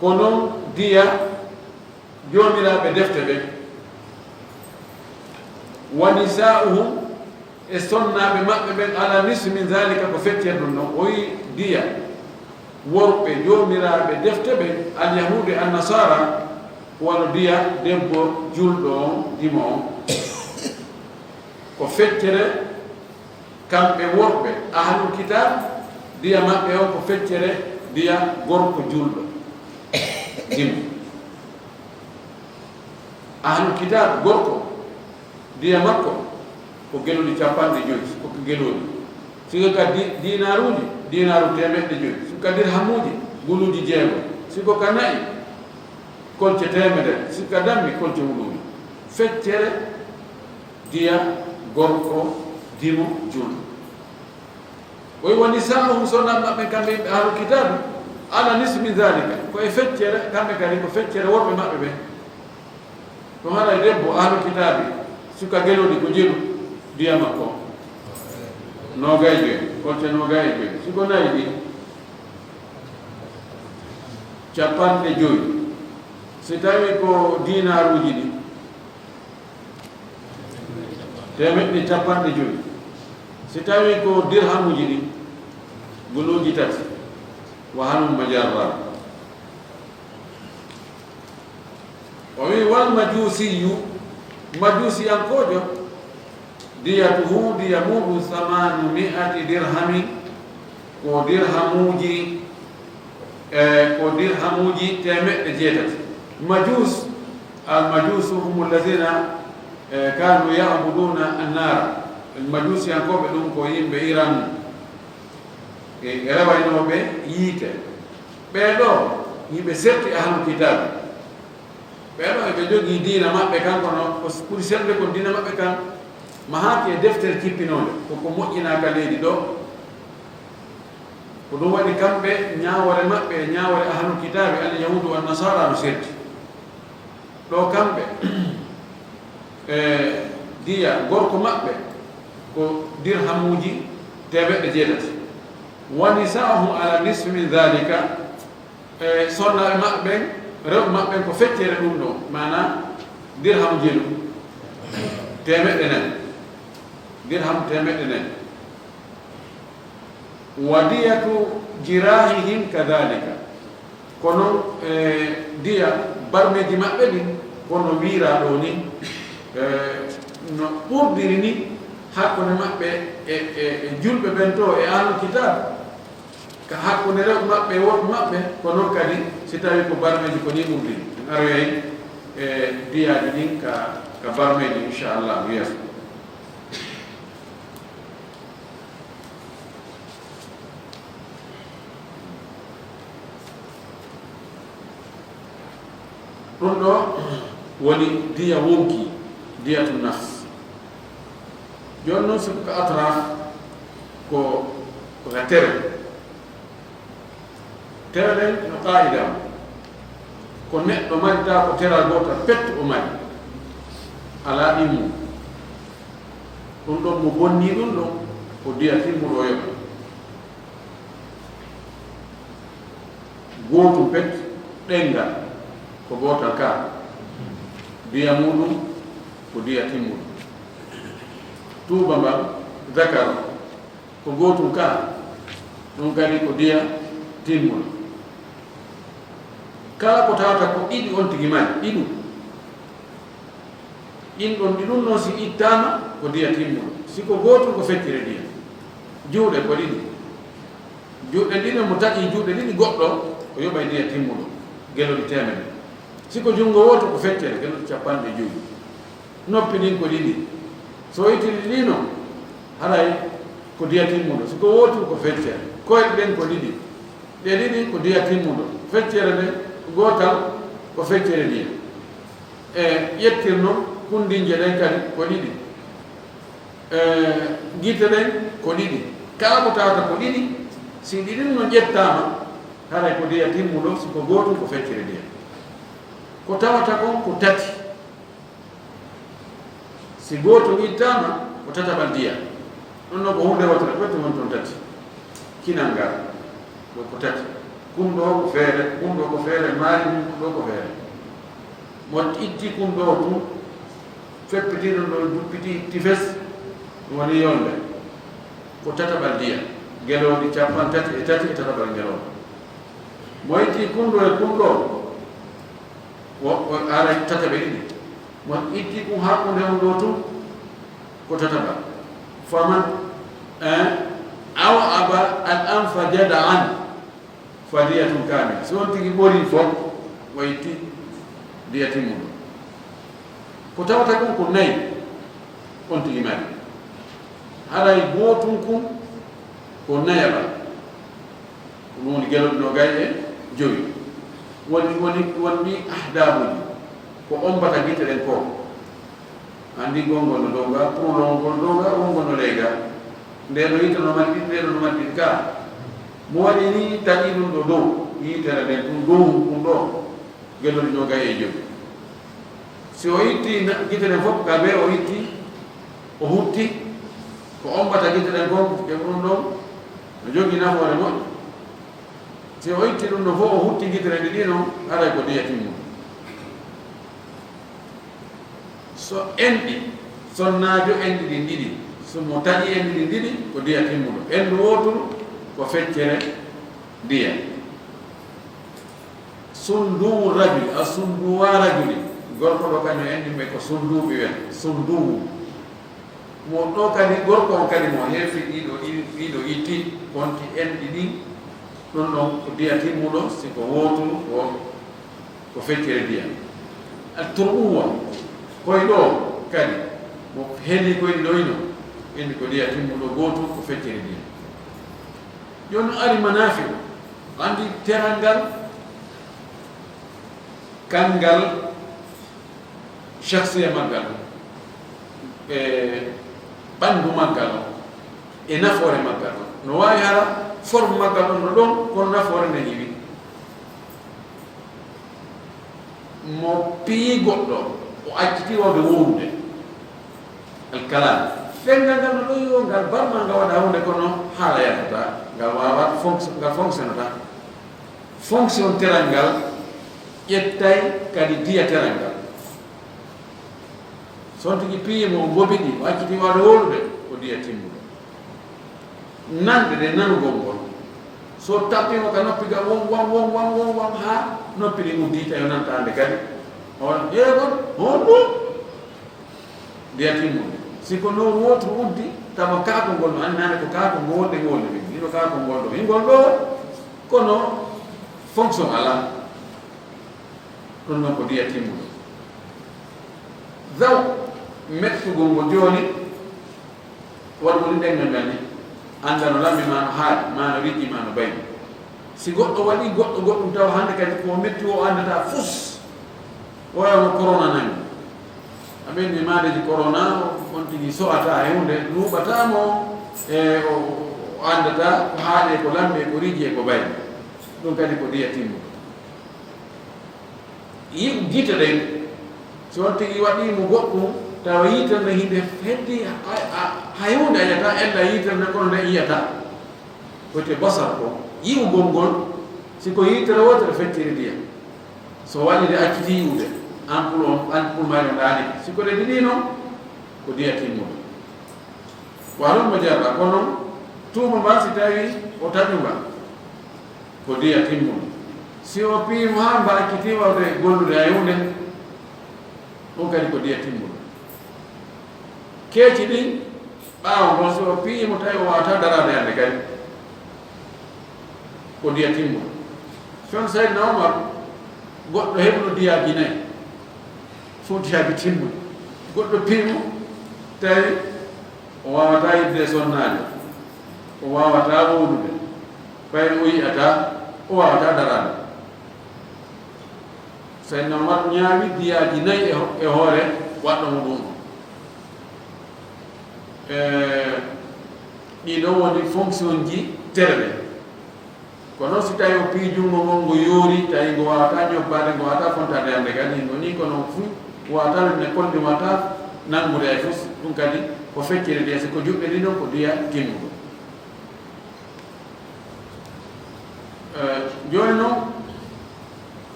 A: ko noon diya jomiraɓe defte ɓe wa nisa'uhum e sonnaɓe maɓɓe ɓen ala nisfi min zalika ko feccere ɗum noon o wi diya worɓe jomiraɓe defte ɓe alyahude annasara wano diya debbo julɗo on dimo on ko feccere kamɓe worɓe ahlul kitab diya maɓɓe on ko feccere diya gorko julɗo dimo ahlul kitab gorko diya makko ko geloli capanɗe joyi ko geloli siko ka dinaruji dinaru temeɗɗe joyi siko ka dirhamuji guluji jeego siko ka nayi kolce temedere siko ka dammi kolce wuluji feccere diya gorko dimo julɗo oyi woni samuhum sonnaɓe maɓɓe kamɓe yimɓe ahlul kitabe ala nisfi min zalika koye feccere kamɓe kadi ko feccere worɓe maɓɓe ɓe to haɗa debbo ahlul kitabe suka gelodi ko jelu diya makko nogay joyi kolce nogay joyi siko nayi ɗi capanɗe joyi si tawi ko dinaruji ɗi temeɗɗe capanɗe joyi si tawi ko dirhamuji ɗi guluji tati wa hanum majarra o wi wal majusiyu majusiyankojo diyatuhu diya muɗum 800 dirhamin ko dirhamuji temeɗɗe jeetati majus almajusu hum alladina kanu yabuduna annara almajusiyankoɓe ɗum ko yimɓe iran e rewaynoɓe yiite ɓeɗo yimɓe serti ahlul kitabe ɓeɗo eɓe jogii diina maɓɓe kan kono ko ɓuri selde ko diina maɓɓe kan mahaki e deftere kippinode koko moƴƴinaka leydi ɗo ko ɗum waɗi kamɓe ñawore maɓɓe e ñawore ahlul kitabe alyahudu wa nasara no serti ɗo kamɓe diya gorko maɓɓe ko dirhamuji 700 wa nisa'uhum ala nisfi min dhalika sonnaɓe maɓɓe rewɓe maɓɓe ko feccere ɗum ɗo mana dirham jelu 400 dirham 400 wa diyatu jirahihim kadhalika kono diya barmeji maɓɓe ɗin kono wira ɗo ni no ɓurdiri ni hakkunde maɓɓe e julɓe ɓen to e ahlul kitab ka hakkunde rewɓe maɓɓe e woɓɓe maɓɓe kono kadi si tawi ko barmeji ko ni ɓurdiri aroyey e diyaji ɗin ka barmeji inchallah yeeso ɗum ɗo woni diya wonki diyatu nafs joni noon siko ko atraf koka tere ɗen no qaida ko neɗɗo marita ko tera gotal petto o mari ala ɗimmu ɗum ɗon mo bonni ɗum ɗon ko diya timmuɗo o yoɓa gotum pet ɗengal ko gotal ka diya muɗum ko diya timmuɗum tuuba mbal zakar ko gotum ka ɗum kadi ko diya timmuɗo kala ko tawata ko ɗiɗi on tigi mari ɗiɗum ɗin ɗon ɗiɗum noon si ittama ko diya timmuɗo siko gotum ko feccire diya juuɗe ko ɗiɗi juuɗe ɗiɗi mo taƴi juuɗe ɗiɗi goɗɗo o yoɓay diya timmuɗo geloɗi temedde siko jungo woto ko feccere geloɗi 50 noppi ɗin ko ɗiɗi so ittiri ɗino haray ko diya timmuɗo siko wotu ko feccere koyɗe ɗen ko ɗiɗi ɗe ɗiɗi ko diya timmuɗo feccere nde gotal ko feccere diya e ƴettirno kundinje ɗen kadi ko ɗiɗi guite ɗen ko ɗiɗi kala ko tawata ko ɗiɗi si ɗiɗin no ƴettama haray ko diya timmuɗo siko gotum ko feccere diya ko tawata kon ko tati si goto ittama ko tataɓal diya ɗon noon ko hunde wattata ɓette won toon tati kinal ngal ɗo ko tati kum ɗo ko feere kum ɗo ko feere maari mum ɗo ko feere mo itti kum ɗo tum feppitiɗon ɗo duppiti tifes ɗum woni yolde ko tataɓal diya geloɗi 33 e tataɓal ngeloɗo mo itti kum ɗo e kum ɗo o ara tataɓe ɗiɗi mo itti kum hakkunde on ɗo tum ko tataɓal faman aw aba al anfa jada an fadiyatum kamil so on tigi ɓori fof o itti diya timmuɗo ko tawata ɗum ko nayi on tigi mari haray gotum kum ko nayaɓa ɗum woni geloɗi no gay e joyi woni ahdabuji ko ombata guite ɗen ko andi gongol no dow ga pulongol dow ga wongol no ley ga nde no yita no mari ɗiɗi nde no mari ɗiɗi ka mo waɗi ni taƴi ɗum ɗo dow yitere nden ɗum dow ɗum ɗo geloɗi no gay e joyi si o itti guite ɗen fof ka ɓe o itti o hutti ko ombata guite ɗen fof e ɗum ɗon no jogui nafoore moƴƴo si o itti ɗum ɗo fof o hutti guitere ɗe ɗi noon haray ko diya timmuɗo so enɗi sonnajo enɗi ɗin ɗiɗi somo taƴi enɗi ɗin ɗiɗi ko diya timmuɗo enɗu woturu ko feccere diya sunduwu rajuli a sunduwa rajuli gorko ɗo kañum enɗi ɓe ko sunduɓe wen sunduwu mo ɗo kadi gorko o kadi mo heefi ɗiɗo itti wonti enɗi ɗin ɗum ɗon ko diya timmuɗo siko woturu ko feccere diya turɓuwa koye ɗo kadi mo heeli koyɗi ɗoyno indi ko diya timmuɗo gotum ko feccere diya joni ari manafi andi teral ngal kangal shakhsiya maggal e ɓanndu maggal o e nafoore maggal o no wawi hara forme maggal on no ɗon kono nafoore nde hiwi mo piyi goɗɗo o acciti wawde wowrude الكلام فين قال له يو قال برما قال هون كونو حالا يتا قال وابا فونكسيون تا فونكسيون ترانغال يتاي كادي ديا ترانغال سونتي بي مو بوبيدي واكيتي وادو ولde ko dia timmu nande de nanu gongol so tapi mo kan noppi ga wong ha noppi di mudi tayo nan tande kadi on hono dia timmu siko no woto uddi tama ka ko gol man nane ko ka ko ngol ni no ka ko ngol do kono fonction ala kono ko dia timmu zaw mettu gongo joni warmo dengal ngani andano lammi man haad man riji man bay si goddo wadi goddo taw hande kadi ko metti o andata fus wala corona nan amen ni made di corona on tigi so ata e hunde nubata mo e o andata haade ko lambe ko riji ko bay don kadi ko dia timmo yi gita den so tigi wadi mo goddo tawa yitere hinde heddi hayunde ayata ella yitere kono ne iyata kote basar ko yiwu gongol siko yitere wotere fecciri diya so walide acciti yiwude ampul mari ndani siko de didi non ko diya timmude waron mo jarra kono tuma ba si tawi o tajuga ko diya timmude si o pi mo ha ba acciti wawde gollude hayunde on kadi ko diya timmude keci ɗin ɓaawo ɗon so piimo tawi o wawata darade hande kadi ko diya timmo fen Seydina Omar goɗɗo heɓno diyaji nayyi fof diyaji timmude goɗɗo piimo tawi o wawata yidde sonnade o wawata wowlude ɓayno o yiyata o wawata darade Seydina Omar ñaawi diyaji nayyi e hoore waɗɗo mo ɗum ɗiɗo woni fonction ji terɗe kono si tawi o pii jungo ngol ngo yoori tawi ngo wawata ñobbade ngo wawata fontade hande kadi ngo ni kono fuu wawata ne kolɗi wawata nangude ay fof ɗum kadi ko feccere diya siko juɓɓe ɗi ɗon ko diya timmuɗo joni noon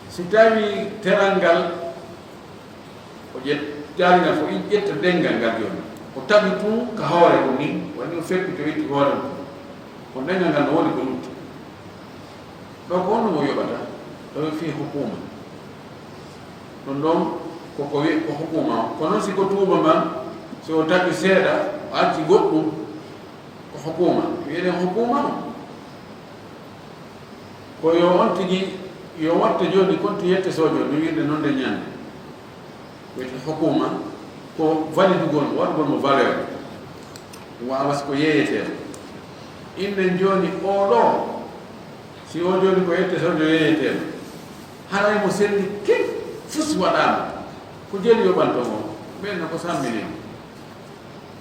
A: si tawi teral ngal o jaringal fo ƴetta dengal ngal joni o tabi tun ka hoore ko ni woni o feppi to witti hoore mum ko dengal ngal no woni ko lutti ɗo ko honno mo yoɓata ɗo fi hukuma ɗum ɗon koko wi ko hukuma o kono si ko tuuba man so o tabi seeɗa o acci goɗɗum ko hukuma wiyeɗen hukuma o ko yo on tigi yo watta joni konti yette sojo mi wirde noon de ñande wiyete hukuma ko validugol waɗugol mo valeur wawas ko yeeyete innen joni oɗo si o joni ko yette sojo yeeyete haray mo selli kef fus waɗama ko jeli yoɓantomo ɓenna ko samminima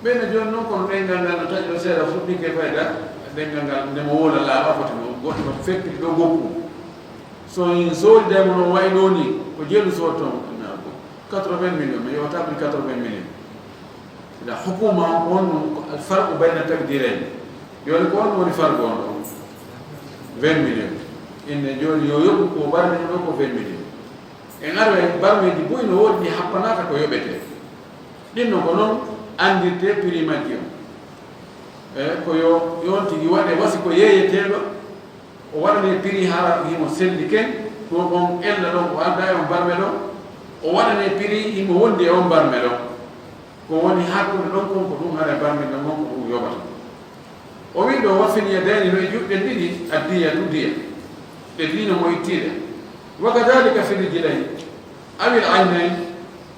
A: ɓenna joni noon kono ɗengal ngal no taƴɗo seeɗa fuɗɗike fayda ɗengal ngal ndemo wola laaɓa foti mo goɗɗo foti feppiti ɗo gokku so in soodidemo no way ɗo ni ko jelu sotton 80 millions mais yo tabri 80 millions ila hukuma on alfarq bayna takdirain yoni ko on woni farq on 20 millions inne joni yo yobu ko barme do ko 20 millions en arwe barme di boyno wodi happanata ko yobete dinno ko non andirte prix majjo ko yo yonti gi wade wasi ko yeyetedo o wadane prix hara himo selli ken to on ella don ko adda on barme do o waɗane prix imo wondi e on barme ɗo ko woni hakkude ɗon kon ko ɗum haɗa barme ɗon kon ko ɗum yoɓata o wi ɗo waffin yadani no e juɗɗe ɗiɗi addiya du diya ɗe dino mo ittiɗe wa kadalika fili jilayi awil aynayi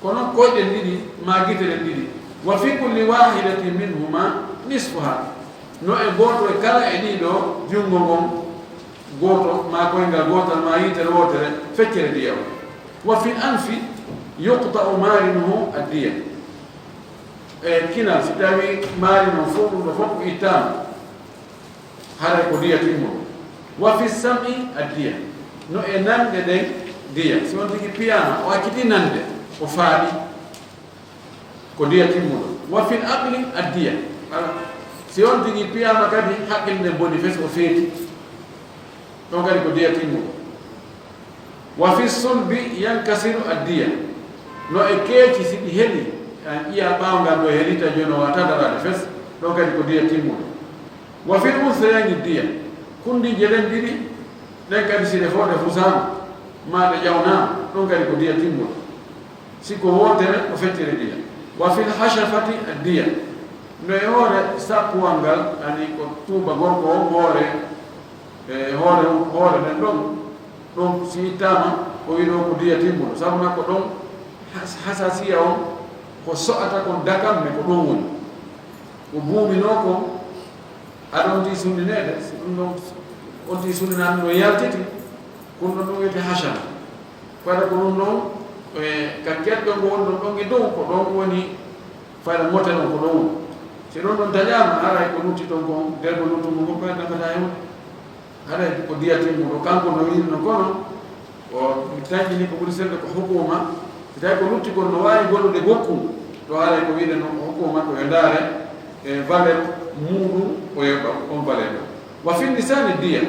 A: kono koyɗen ɗiɗi ma guiteɗen ɗiɗi wa fi kulli wahidatin minhuma nisfuha no e goto e kala e ɗiɗo jungo ngon goto ma koyngal gotal ma yitere wotere feccere diya o wa fi anfi yuqta'u marinu addiya kina si tawi marino fof ɗum ɗo fof ittama hara ko diya timmo wa fi sam'i addiya no e nande ɗen diya si on tigi piyama o acciti nande o faaɗi ko diya timmuɗo wa fil aqli addiya si on tigi piyama kadi haqqil ne boni fes o feeti ɗon kadi ko diya timmuɗo wa fi sulbi yankasiru addiya no e keeci si ɗi heeli ƴiya ɓawngal ɗo helita joni o wata darade fes ɗon kadi ko diya timmuɗo wa fil unsayani diya kundije ɗen ɗiɗi ɗen kadi si ɗe fo ɗe fusama ma ɗe ƴawnama ɗon kadi ko diya timmuɗo siko wotere o fettire diya wa fil hashafati addiya no e hoore sappuwal ngal ani ko tuuba gorko o hoore nden ɗon si ittama o wi ɗo ko diya timmuɗo sabu makko ɗon hasasiya on ko so'ata kon dakamme ko ɗon woni ko buumino kon aɗa on ti sundinede ɗum ɗon on ti sundinani no yaltiti kon ɗon ɗum wiyete hashana fayda ko ɗum ɗon ka keɗɗo ngo woni ɗon ɗon e dow ko ɗon woni fayda mote ɗon ko ɗon woni si ɗon ɗon dañama haray ko lutti ton kon dergo luttugo ngo ɓe nafata hewde haɗa ko diya timmuɗo kanko no wirno kono o tañini ko ɓuri selde ko hukuma si tawi ko lutti kon no wawi gollude gokkum to haray ko wiide no hukuma ko yo ndaare e valeur muɗum o yoɓa on valeur ɗo wa fi lisani diya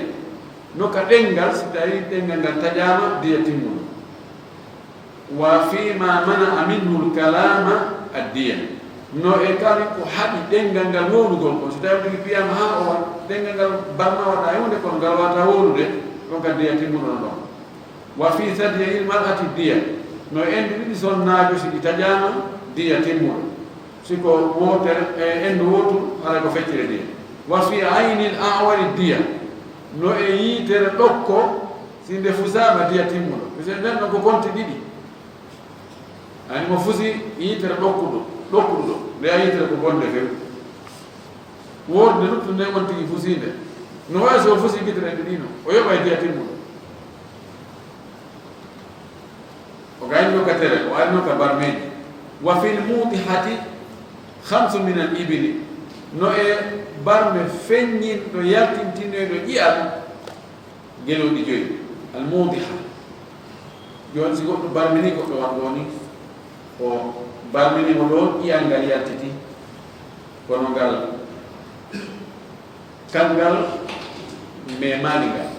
A: no ka ɗengal si tawi ɗengal ngal taƴama diya timmuɗo wa fima mana minhu lkalama addiya no e kali ko haɗi ɗengal ngal wowlugol kon so tawi ɗigi piyama ha o wat ɗengal ngal barma waɗa e hunde kono ngal wata wowlude ɗon kadi diya timmuɗo no ɗon wa fi sadiyil mar'ati diya no endu ɗiɗi sonnaajo si ɗi taƴama diya timmuɗo siko wotere e endu wotu haɗa ko feccire diya wa fi aynil awari diya no e yiitere ɗokko si nde fusama diya timmuɗo parce que nden ɗon ko konti ɗiɗi ani mo fusi yiitere ɗokkuɗo nde a yiitere ko bonde few worde luttu nde on tigi fusinde no wawi so fusi gitere ɗe ɗino o yoɓa e diya timmuɗo o gayno ka tere o arino ka barmeji wa fil mudihati 5 min al ibili no e barme feññinɗo yaltintinoyɗo ƴiyal geloɗi 5 al mudiha joni si goɗɗo barmini goɗɗo wan ɗo ni o barminimo ɗo ƴiyal ngal yaltiti kono ngal kangal memani ngal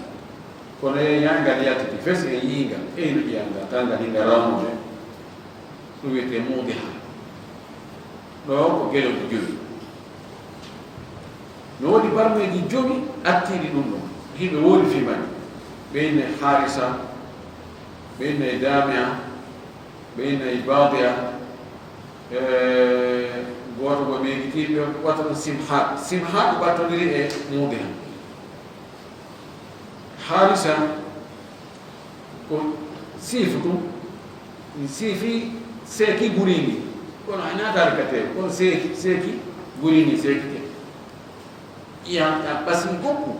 A: kono ya ngal yaltiti fes e yiingal eyno ƴiyal ngal tan ngal hinga rawnude ɗum wiyete mudiha ɗo ko geloɗi 5 no woodi barmeji 5 attiɗi ɗum ɗon hiɓe woodi fimani ɓeyne harisa ɓeyne damia ɓeyne badia goto go ɓeygitiɓe watono simhat ɓattodiri e mudiha harisa ko siifu tum siifi seeki gurini kono a ñatare katew kono seeki gurini seeki ke iya a ɓasi gokku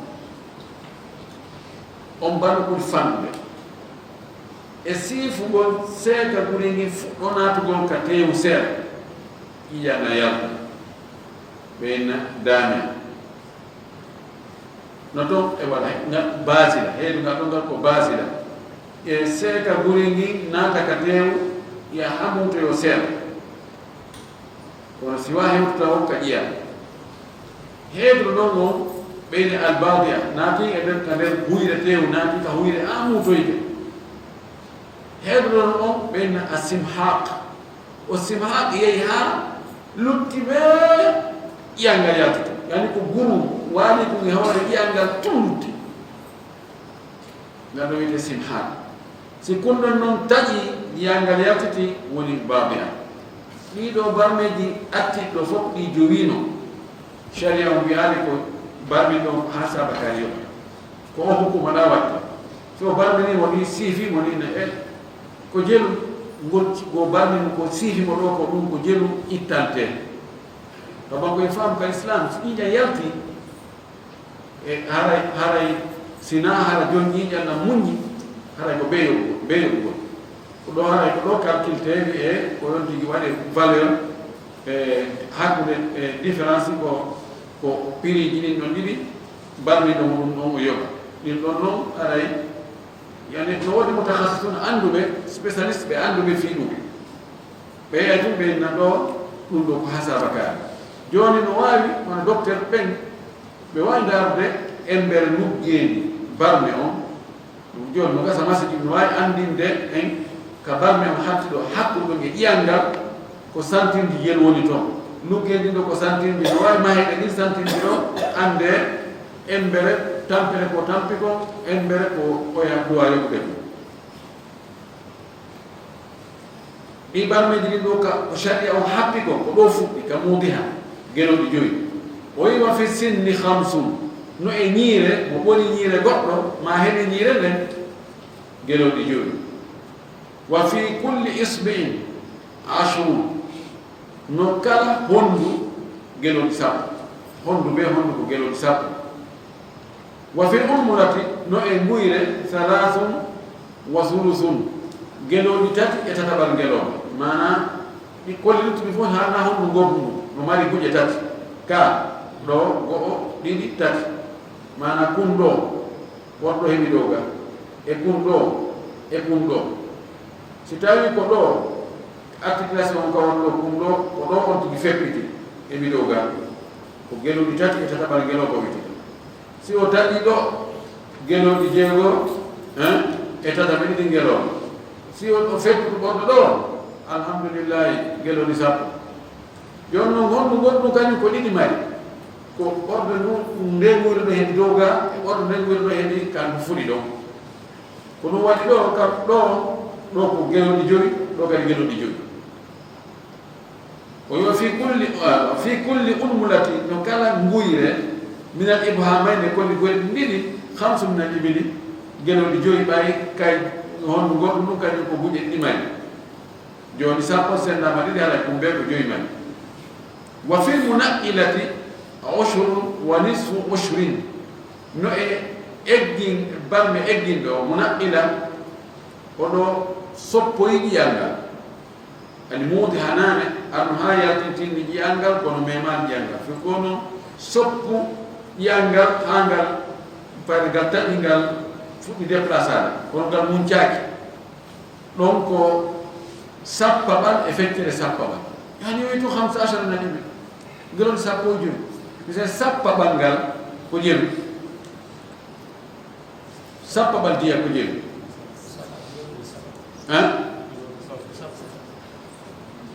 A: on mbaɗo ɓuri fannude e siifugol seeka gurini fuɗɗo natugol ka tewu seeɗa iyana yalta ɓeyna daamia no toon e waɗa basila heydu ngal ɗon ngal ko basila e seeka gurini naata ka tewu ya hamutoyo seeɗa kono si wa hewtuta hokka ƴiya heedro ɗon on ɓeyde albadia naati e nder ka nder huyre tew naati ka huyre amutoyde heedro ɗon on ɓeyna a simhaq o simhaq yehi ha lutti ɓe ƴiyangal yaltita yani ko guru waali ɗum e hoore ƴiyangal tum lutti ngal ɗo wiyete simhaq si kunɗon noon taƴi ƴiyangal yaltiti woni babia ɗiɗo barmeji attiɗɗo fof ɗi jowino sharia o wiyaali ko barmi ɗon ha sabakari o ko o hukuma ɗa watta so barmini woni siifi mo nina e ko jelu go barmimo ko siifimo ɗo ko ɗum ko jelu ittante kabanko e faamu ka islam so ƴiƴa yalti e haray sina hara joni ƴiƴal na muññi haray ko ɓeyogol ko ɗo haray ko ɗo calculteɓe e ko ɗon tigi waɗe valeur hakkude différence ko prix ji ɗin ɗon ɗiɗi barmiɗo ɗum ɗon o yoɓa ɗin ɗon noon aray yani no woodi mutahassisuna annduɓe spécialiste ɓe annduɓe fi ɗum ɓe tum ɓe na ɗo ɗum ɗo ko hasaba kaari joni no wawi hono docteur ɓen ɓe wawi darde embere nuggeedi barme on ɗum joni no gasa masiji no wawi andinde en ka barme on hatti ɗo hakkuɗum e ƴiyal ngal ko santirji yel woni toon nuggeedi ɗo ko santirji no wawi maheɗe ɗin santirji ɗo ande embere tampere ko tampi ko embere ko oya duwa yoɓude ko ɗi barmeji ɗin ɗo ka ko sharia o happi ko ko ɗo fuɗɗi ka muudi ha geloɗi joyi o wiwa fi sinni hamsun no e ñiire mo ɓoni ñiire goɗɗo ma heɓe ñiire nden geloɗi joyi wa fi kulli isbi'in ashru no kala hondu geloɗi sappo hondu be hondu ko geloɗi sappo wa fi ummurati no e nguyre salasun wa sulusun geloɗi tati e tataɓal ngeloɓe mana ɗi kollirtuɗi fof hana hondu gorndu no mari guƴe tati ka ɗo go'o ɗiɗi tati mana kun ɗo wonɗo heɓi ɗo ga e kun ɗo e kun ɗo si tawi ko ɗo articulation on ka wonɗo kun ɗo ko ɗo on tigi feppiti heɓi ɗo ga ko geloɗi tati e tataɓal ngeloɓe witi si o taƴi ɗo geloɗi jeego e tataɓe ɗiɗi ngeloɓe si o feppuɗo ɓorɗo ɗo alhamdulillahi geloɗi sappo joni noon honɗu goɗɗum kañum ko ɗiɗi mari ko ɓorɗo ndu ndenguri ɗo heedi dow ga e ɓorɗo ndenguri ɗo heedi kandu fuɗi ɗon ko ɗum waɗi ɗo kam ɗo ko geloɗi joyi ɗo kadi geloɗi joyi o yo fi kulli ummulati no kala nguyre minal ibhamayne kolli goɗɗi ɗiɗi hamsu minal ibili geloɗi joyi ɓayi kay hondu goɗɗum ɗum kañum ko guƴe ɗi mari joni sappo sendama ɗiɗi haɗa ɗum ɓe ko joyi mari wa fil munaqilati ushrun wa nisfu ushrin no e eggin barme egginɓe o munaqila oɗo soppoyi ƴiyal ngal ani muudi hanane arno ha yaltintinni ƴiyal ngal kono memani ƴiyal ngal fi kono soppu ƴiyal ngal ha ngal pare ngal taƴi ngal fuɗɗi déplacade kono ngal muncaki ɗon ko sappaɓal e feccere sappaɓal yani yoyi to 15 naniɓe ngelon sappo e joyi mise sappaɓal ngal ko jeelu sappaɓal diya ko jeelu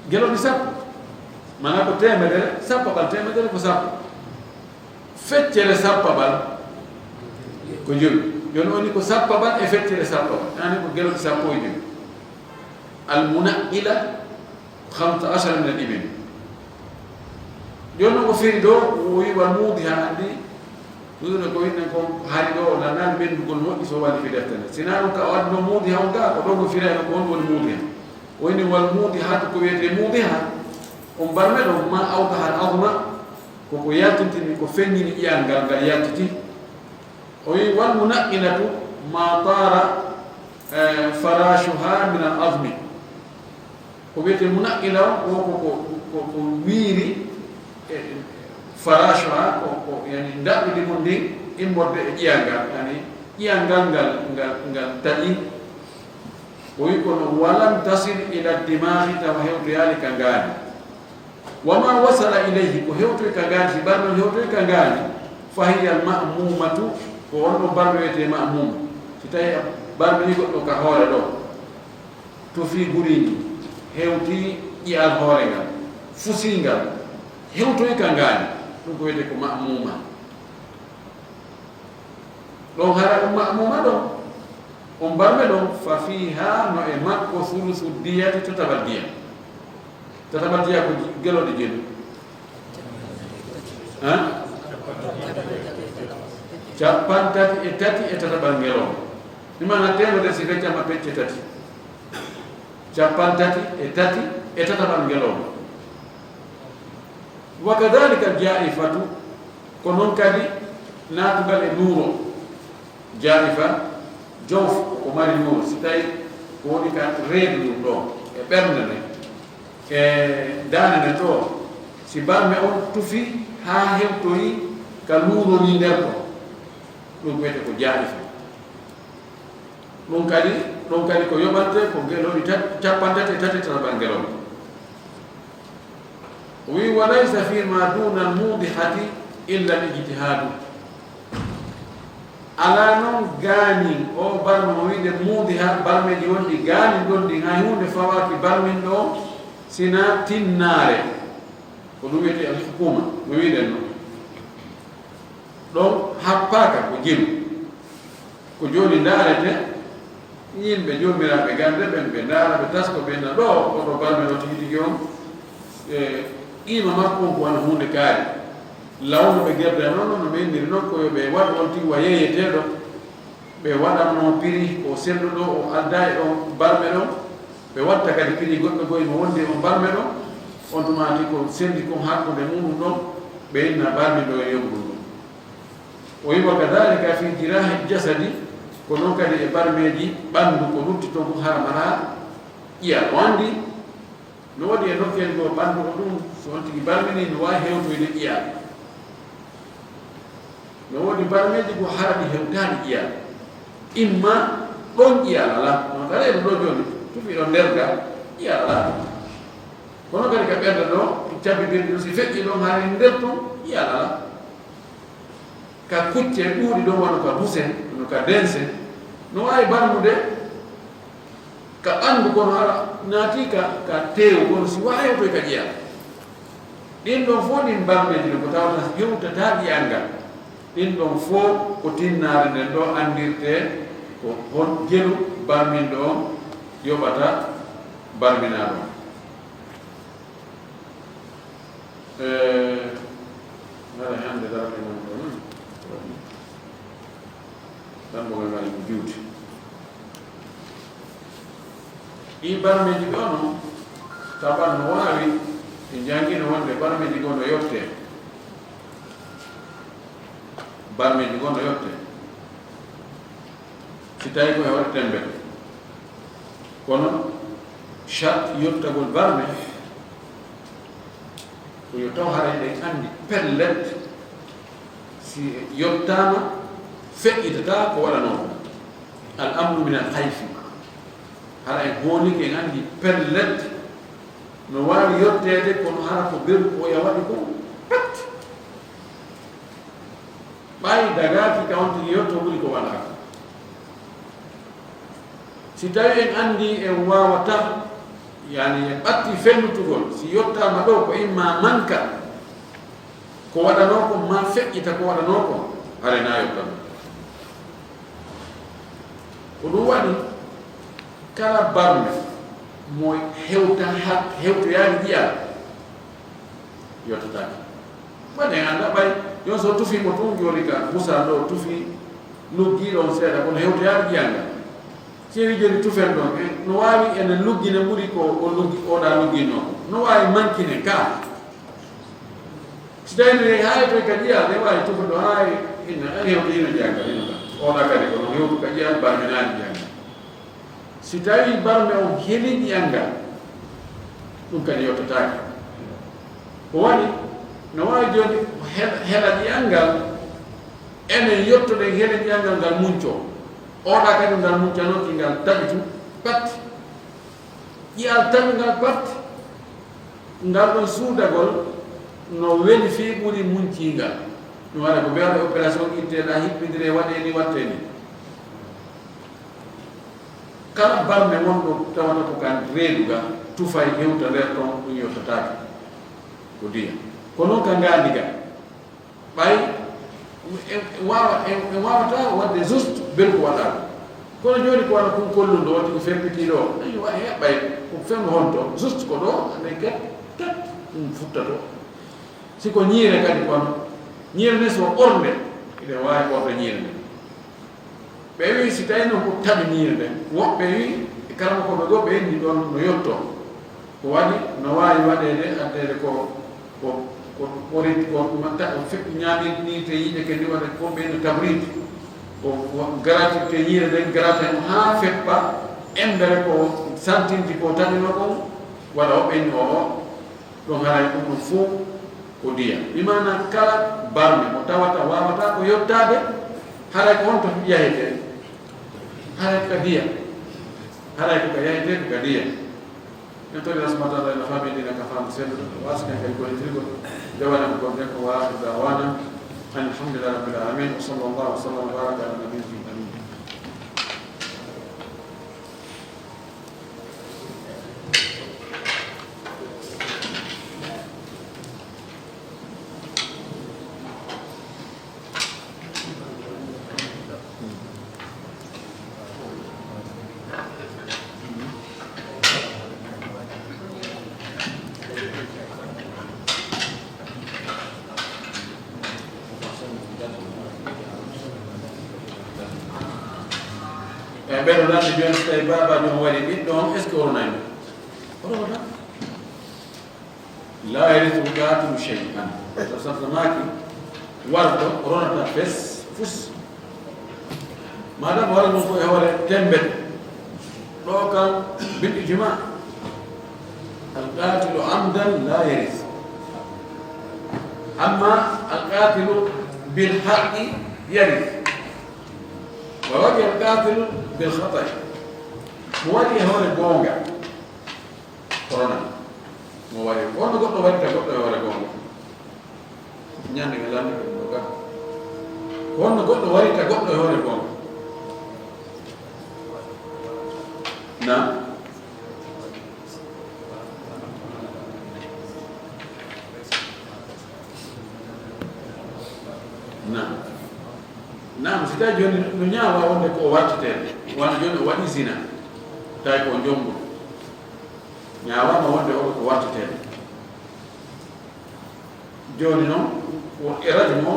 A: geloɗi sappo mana ko temedere sappaɓal temedere ko sappo feccere sappaɓal ko joyi joni oni ko sappaɓal e feccere sappaɓal yani ko geloɗi sappo e joyi almunaqila 15 min al-ibil joni ko feri ɗo o wiwa muudi ha andi ɗuɗo ko witten ko haali ɗo lanani ɓendugol moƴƴi so waɗi fi deftere sina ɗum ka o addi ɗo muudi ha on ga ko ɗo ko firano ko on woni muudi ha o wini wal muudi ha ko wiyete muudi ha on barme ɗo ma awta han awma koko yaltintini ko feññini ƴiyal ngal ngal yaltiti o wi wal munaqilatu ma tara farashuha min al azmi ko wiyete munaqila o ko wiiri farashuha ko yani ndaɓɓidi mum ndin immorde e ƴiyal ngal yani ƴiyal ngal taƴi o wi kono walam tasil ila dimari tawa hewtoyali ka ngaani wama wasala ilayhi ko hewtoy ka ngaani si barno hewtoy ka ngaani fa hiya al ma'mumatu ko wonɗo barno wiyete ma'muma si tawi barno ni goɗɗo ka hoore ɗo to fi guriiji hewti ƴiyal hoore ngal fusingal hewtoy ka ngaani ɗum ko wiyete ko ma'muma ɗon hara ɗum ma'muma ɗon on barme ɗon fa fiha no e makko sulusu diyati tataɓal diya ko geloɗe jeeɗu capantati e tati e tataɓal ngeloɓe ɗumana temedere si feccama pecce tati capantati e tati e tataɓal ngeloɓe wa kadhalika jaifatu ko noon kadi natugal e nuuro jaifa jof ko mari nuuro si tawi ko woni ka reedu ɗum ɗo e ɓernde nde e dande nde ɗo si barme on tufi ha hewtoyi ka nuuroni nder ɗo ɗum wiyete ko jaifa ɗum kadi ko yoɓante ko geloɗi capantati e tati tataɓal ngeloɓe wi walaysa fima duna almudihati illa lijtihadu ala non gani o barmo wiide mudiha barmeji wonɗi gani gonɗi hay hunde fawaki barmin ɗo sina tinnare ko ɗum wiyete alhukuma no wiɗen no ɗon happaka ko jilu ko joni ndarete yimɓe jomiraɓe gande ɓen ɓe ndaara ɓe tasko ɓenna ɗo oɗo barme ɗo tigi tigi on qima makko on ko wona hunde kaari lawno ɓe gerde noon no ɓe indiri noon koyo ɓe waɗa on tigi wa yeeyeteɗo ɓe waɗanno prix o selluɗo o adda e on barme ɗo ɓe watta kadi prix goɗɗo goye mo wondi on barme ɗo on tumati ko sendi ko hakkude muɗum ɗon ɓe inna barme ɗo e yogol ɗum o yiwa kadalika fi jirahi jasadi ko noon kadi e barmeji ɓanndu ko rutti to ko haramata ƴiya o anndi no waɗi e nokkel goo ɓanndu ko ɗum so on tigi barmini no wawi hewtoyde ƴiya no woodi barmeji ko haraɗi hewtani ƴiya imma ɗon ƴiya ala no kaɗa ɗo joni tufi ɗo nderga ƴiya ala kono kadi ka ɓerde ɗo cabbitirɗi ɗo si feƴƴi ɗon haari nder ton ƴiya ala ka kucce ɗuuɗi ɗon wano ka busen no ka dense no wawi barmude ka ɓanndu kono hara naati ka teewu kono si wawi hewtoy ka ƴiya ɗin ɗon fof ɗin barmeji ɗo ko tawata hewtata ƴiyangal ɗin ɗon fof ko tinnare nden ɗo andirte ko hon jelu barminɗo on yoɓata barminaɗo haɗa hande darake man ɗo non tan bogal ngal ko juuti ɗi barmeji ɗo no taɓan no wawi ɓe jangino wonde barmeji goo no yotte barmeji goo no yotte si tawi ko e waɗa tembe kono charte yottagol barme ko yo taw haray ɗen anndi pellet si yottama feƴƴitata ko waɗanoo al amru min al hayfi hara en hoolike en anndi pellet no wawi yottede kono hara ko berku o ya waɗi ko pat ɓayi dagaki kawntigi yotto ɓuri ko waɗaka si tawi en anndi en wawata yani en ɓatti fellutugol si yottama ɗo ko imma manka ko waɗano ko ma feƴƴita ko waɗano ko hare na yottama ko ɗum waɗi kala barme mo hewtoyaani ƴiya yottataki waɗe anda ɓay jon so tufimo tun joni ka musa ɗo tufi luggiɗon seeɗa kono hewtoyaani ƴiyanga sewi joni tufen ɗon no wawi ene luggine ɓuri ko o luggi oɗa luggino no wawi mankine ka si tawine haytoy ka ƴiya ne wawi tufu ɗo hay ina hewto ino janga ino ka oɗa kadi kono hewtu ka ƴiya barminani janga si tawi barme o heeli ƴiyanga ɗum kadi yottataki ko waɗi no wawi joni heɗa ƴiyangal enen yottoɗen heele ƴiyangal ngal munco oɗa kadi ngal muccanoki ngal taɓitu pat ƴiyal tawi ngal pat ngal ɗon suudagol no weli fi ɓuri muncingal ɗum waɗa ko ɓe waɗa opération itteɗa hiɓɓidire waɗeni watteni kala barme wonɗo tawata ko kan reeduga tufay hewta nder ɗon ɗum yottataki ko diya ko noon ka ngandiga ɓay en wawata wadde juste belko waɗaɗo kono joni ko waɗa kum kolluɗo watti ko ferpitiɗo ayi wa heɓɓay ko femmo honto juste ko ɗo ane ket ɗum futtato siko ñiire kadi kono ñiire nde so ɓorde ine wawi ɓorde ñiire nde ɓe wi si tawi noon ko taɓi ñiire nde woɓɓe wi karama koɓe goo ɓe enni ɗon no yetto ko waɗi no wawi waɗede addede ko ɓoriti ko ñaminirte yiiɗe kadi waɗa ko ɓeyno tabride ko gratuité ñiire nden gratuité ha feppa embere ko santinti ko taɓino kon waɗa o ɓenni o ɗon haray ɗum ɗum fof ko diya imana kala barme mo tawata wawata ko yottade haray ko honto yahete haray ko diya haray ko ka yahete ko ka diya ينتظر اسمه الله إلى فامي دينا كفام سيد واسكن كي يكون يتلقوا جوانا بكم لكم وآخر دعوانا أن الحمد لله رب العالمين وصلى الله وسلم وبارك على نبينا الأمين. بين الناس بين استيبابا من هو يبيدهم اسكورنا لا يرث قاتل شيئا تصدق ماكي ورد رونا فس ما دام ولا مفو هو تنبت لو كان بالاجماع القاتل عمدا لا يرث اما القاتل بالحق يرث ووجه القاتل بالخطأ موالي هو الجونجا كورونا موالي كورونا قطع وريتا قطع ولا جونجا نياني كلامي كورونا كورونا قطع وريتا قطع ولا جونجا نعم نعم naam sita joni no nyaawa wonde ko wattete wana joni wadi zina tay ko jombo nyaawa ma wonde ko wattete joni non ko eraji mo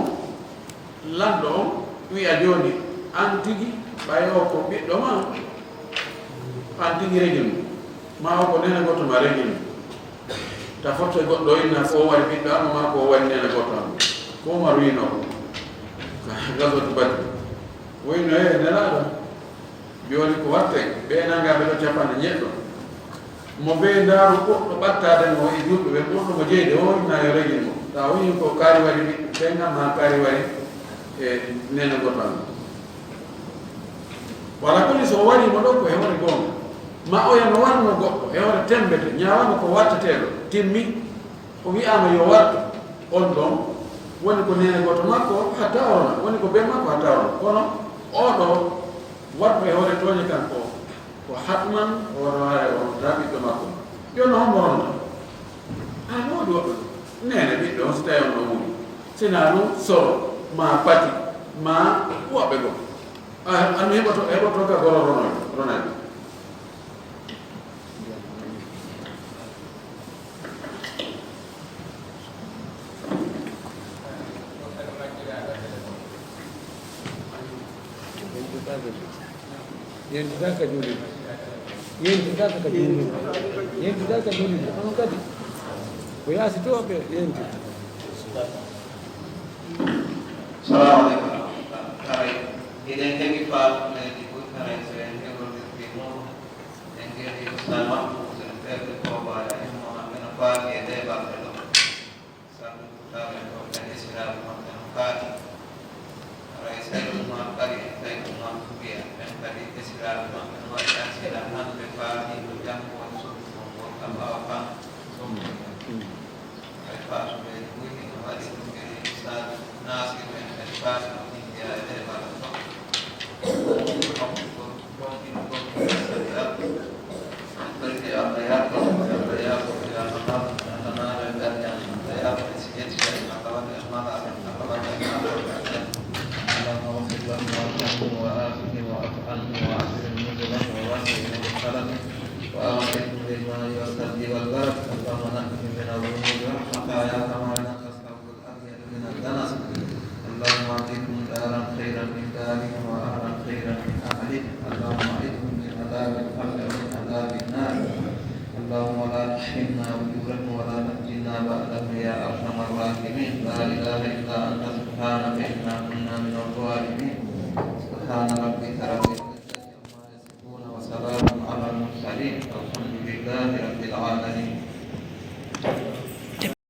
A: lando wi'a joni antigi bayo ko biddo ma antigi regel ma ko nena goto ma regel ta foto goddo ina ko wari biddo amma ma ko wari nena goto ko ma ruino gazo tubati wayno e nelaado joni ko watte be nanga be do capande nyeddo mo be ndaaru ko do battade mo e jubbe be do mo jeede o na yo regi mo ta woni ko kaari wari be ngam ma kaari wari e nena gotan wala ko ni so wari mo do ko hewre gon ma o ya no warno goddo hewre tembete nyaawama ko wattetelo timmi o wi ama yo watto on don woni ko nene goto makko hatta ona woni ko be makko hatta ona kono odo waddo e hore toñi kan ko hatman wara on tabi to makko yo no homo on do nene bi do stay on no sinano so ma pati ma wabe go anu hebo to ka goro rono
B: yang kita kajuli, yang kita kajuli, yang kita kajuli, apa tadi? Kaya situ apa? Yang kita.
C: Assalamualaikum. Hari ini yang kita ikut hari ini yang kita bertemu yang kita bersama sampai ke bawah yang mana kenapa kita bertemu satu tahun dan istirahat makan hari saya rumah kali saya rumah dia dan tadi istirahat makan dan istirahat berpagi yang masuk apa apa sudah ini hari ini saat nasi dan pas ini ada pada seperti apa ya اللهم لا تحرمنا أجورك ولا تفتنا بعدك يا أرحم الراحمين لا إله إلا أنت سبحانك إنا كنا من الظالمين سبحان ربك رب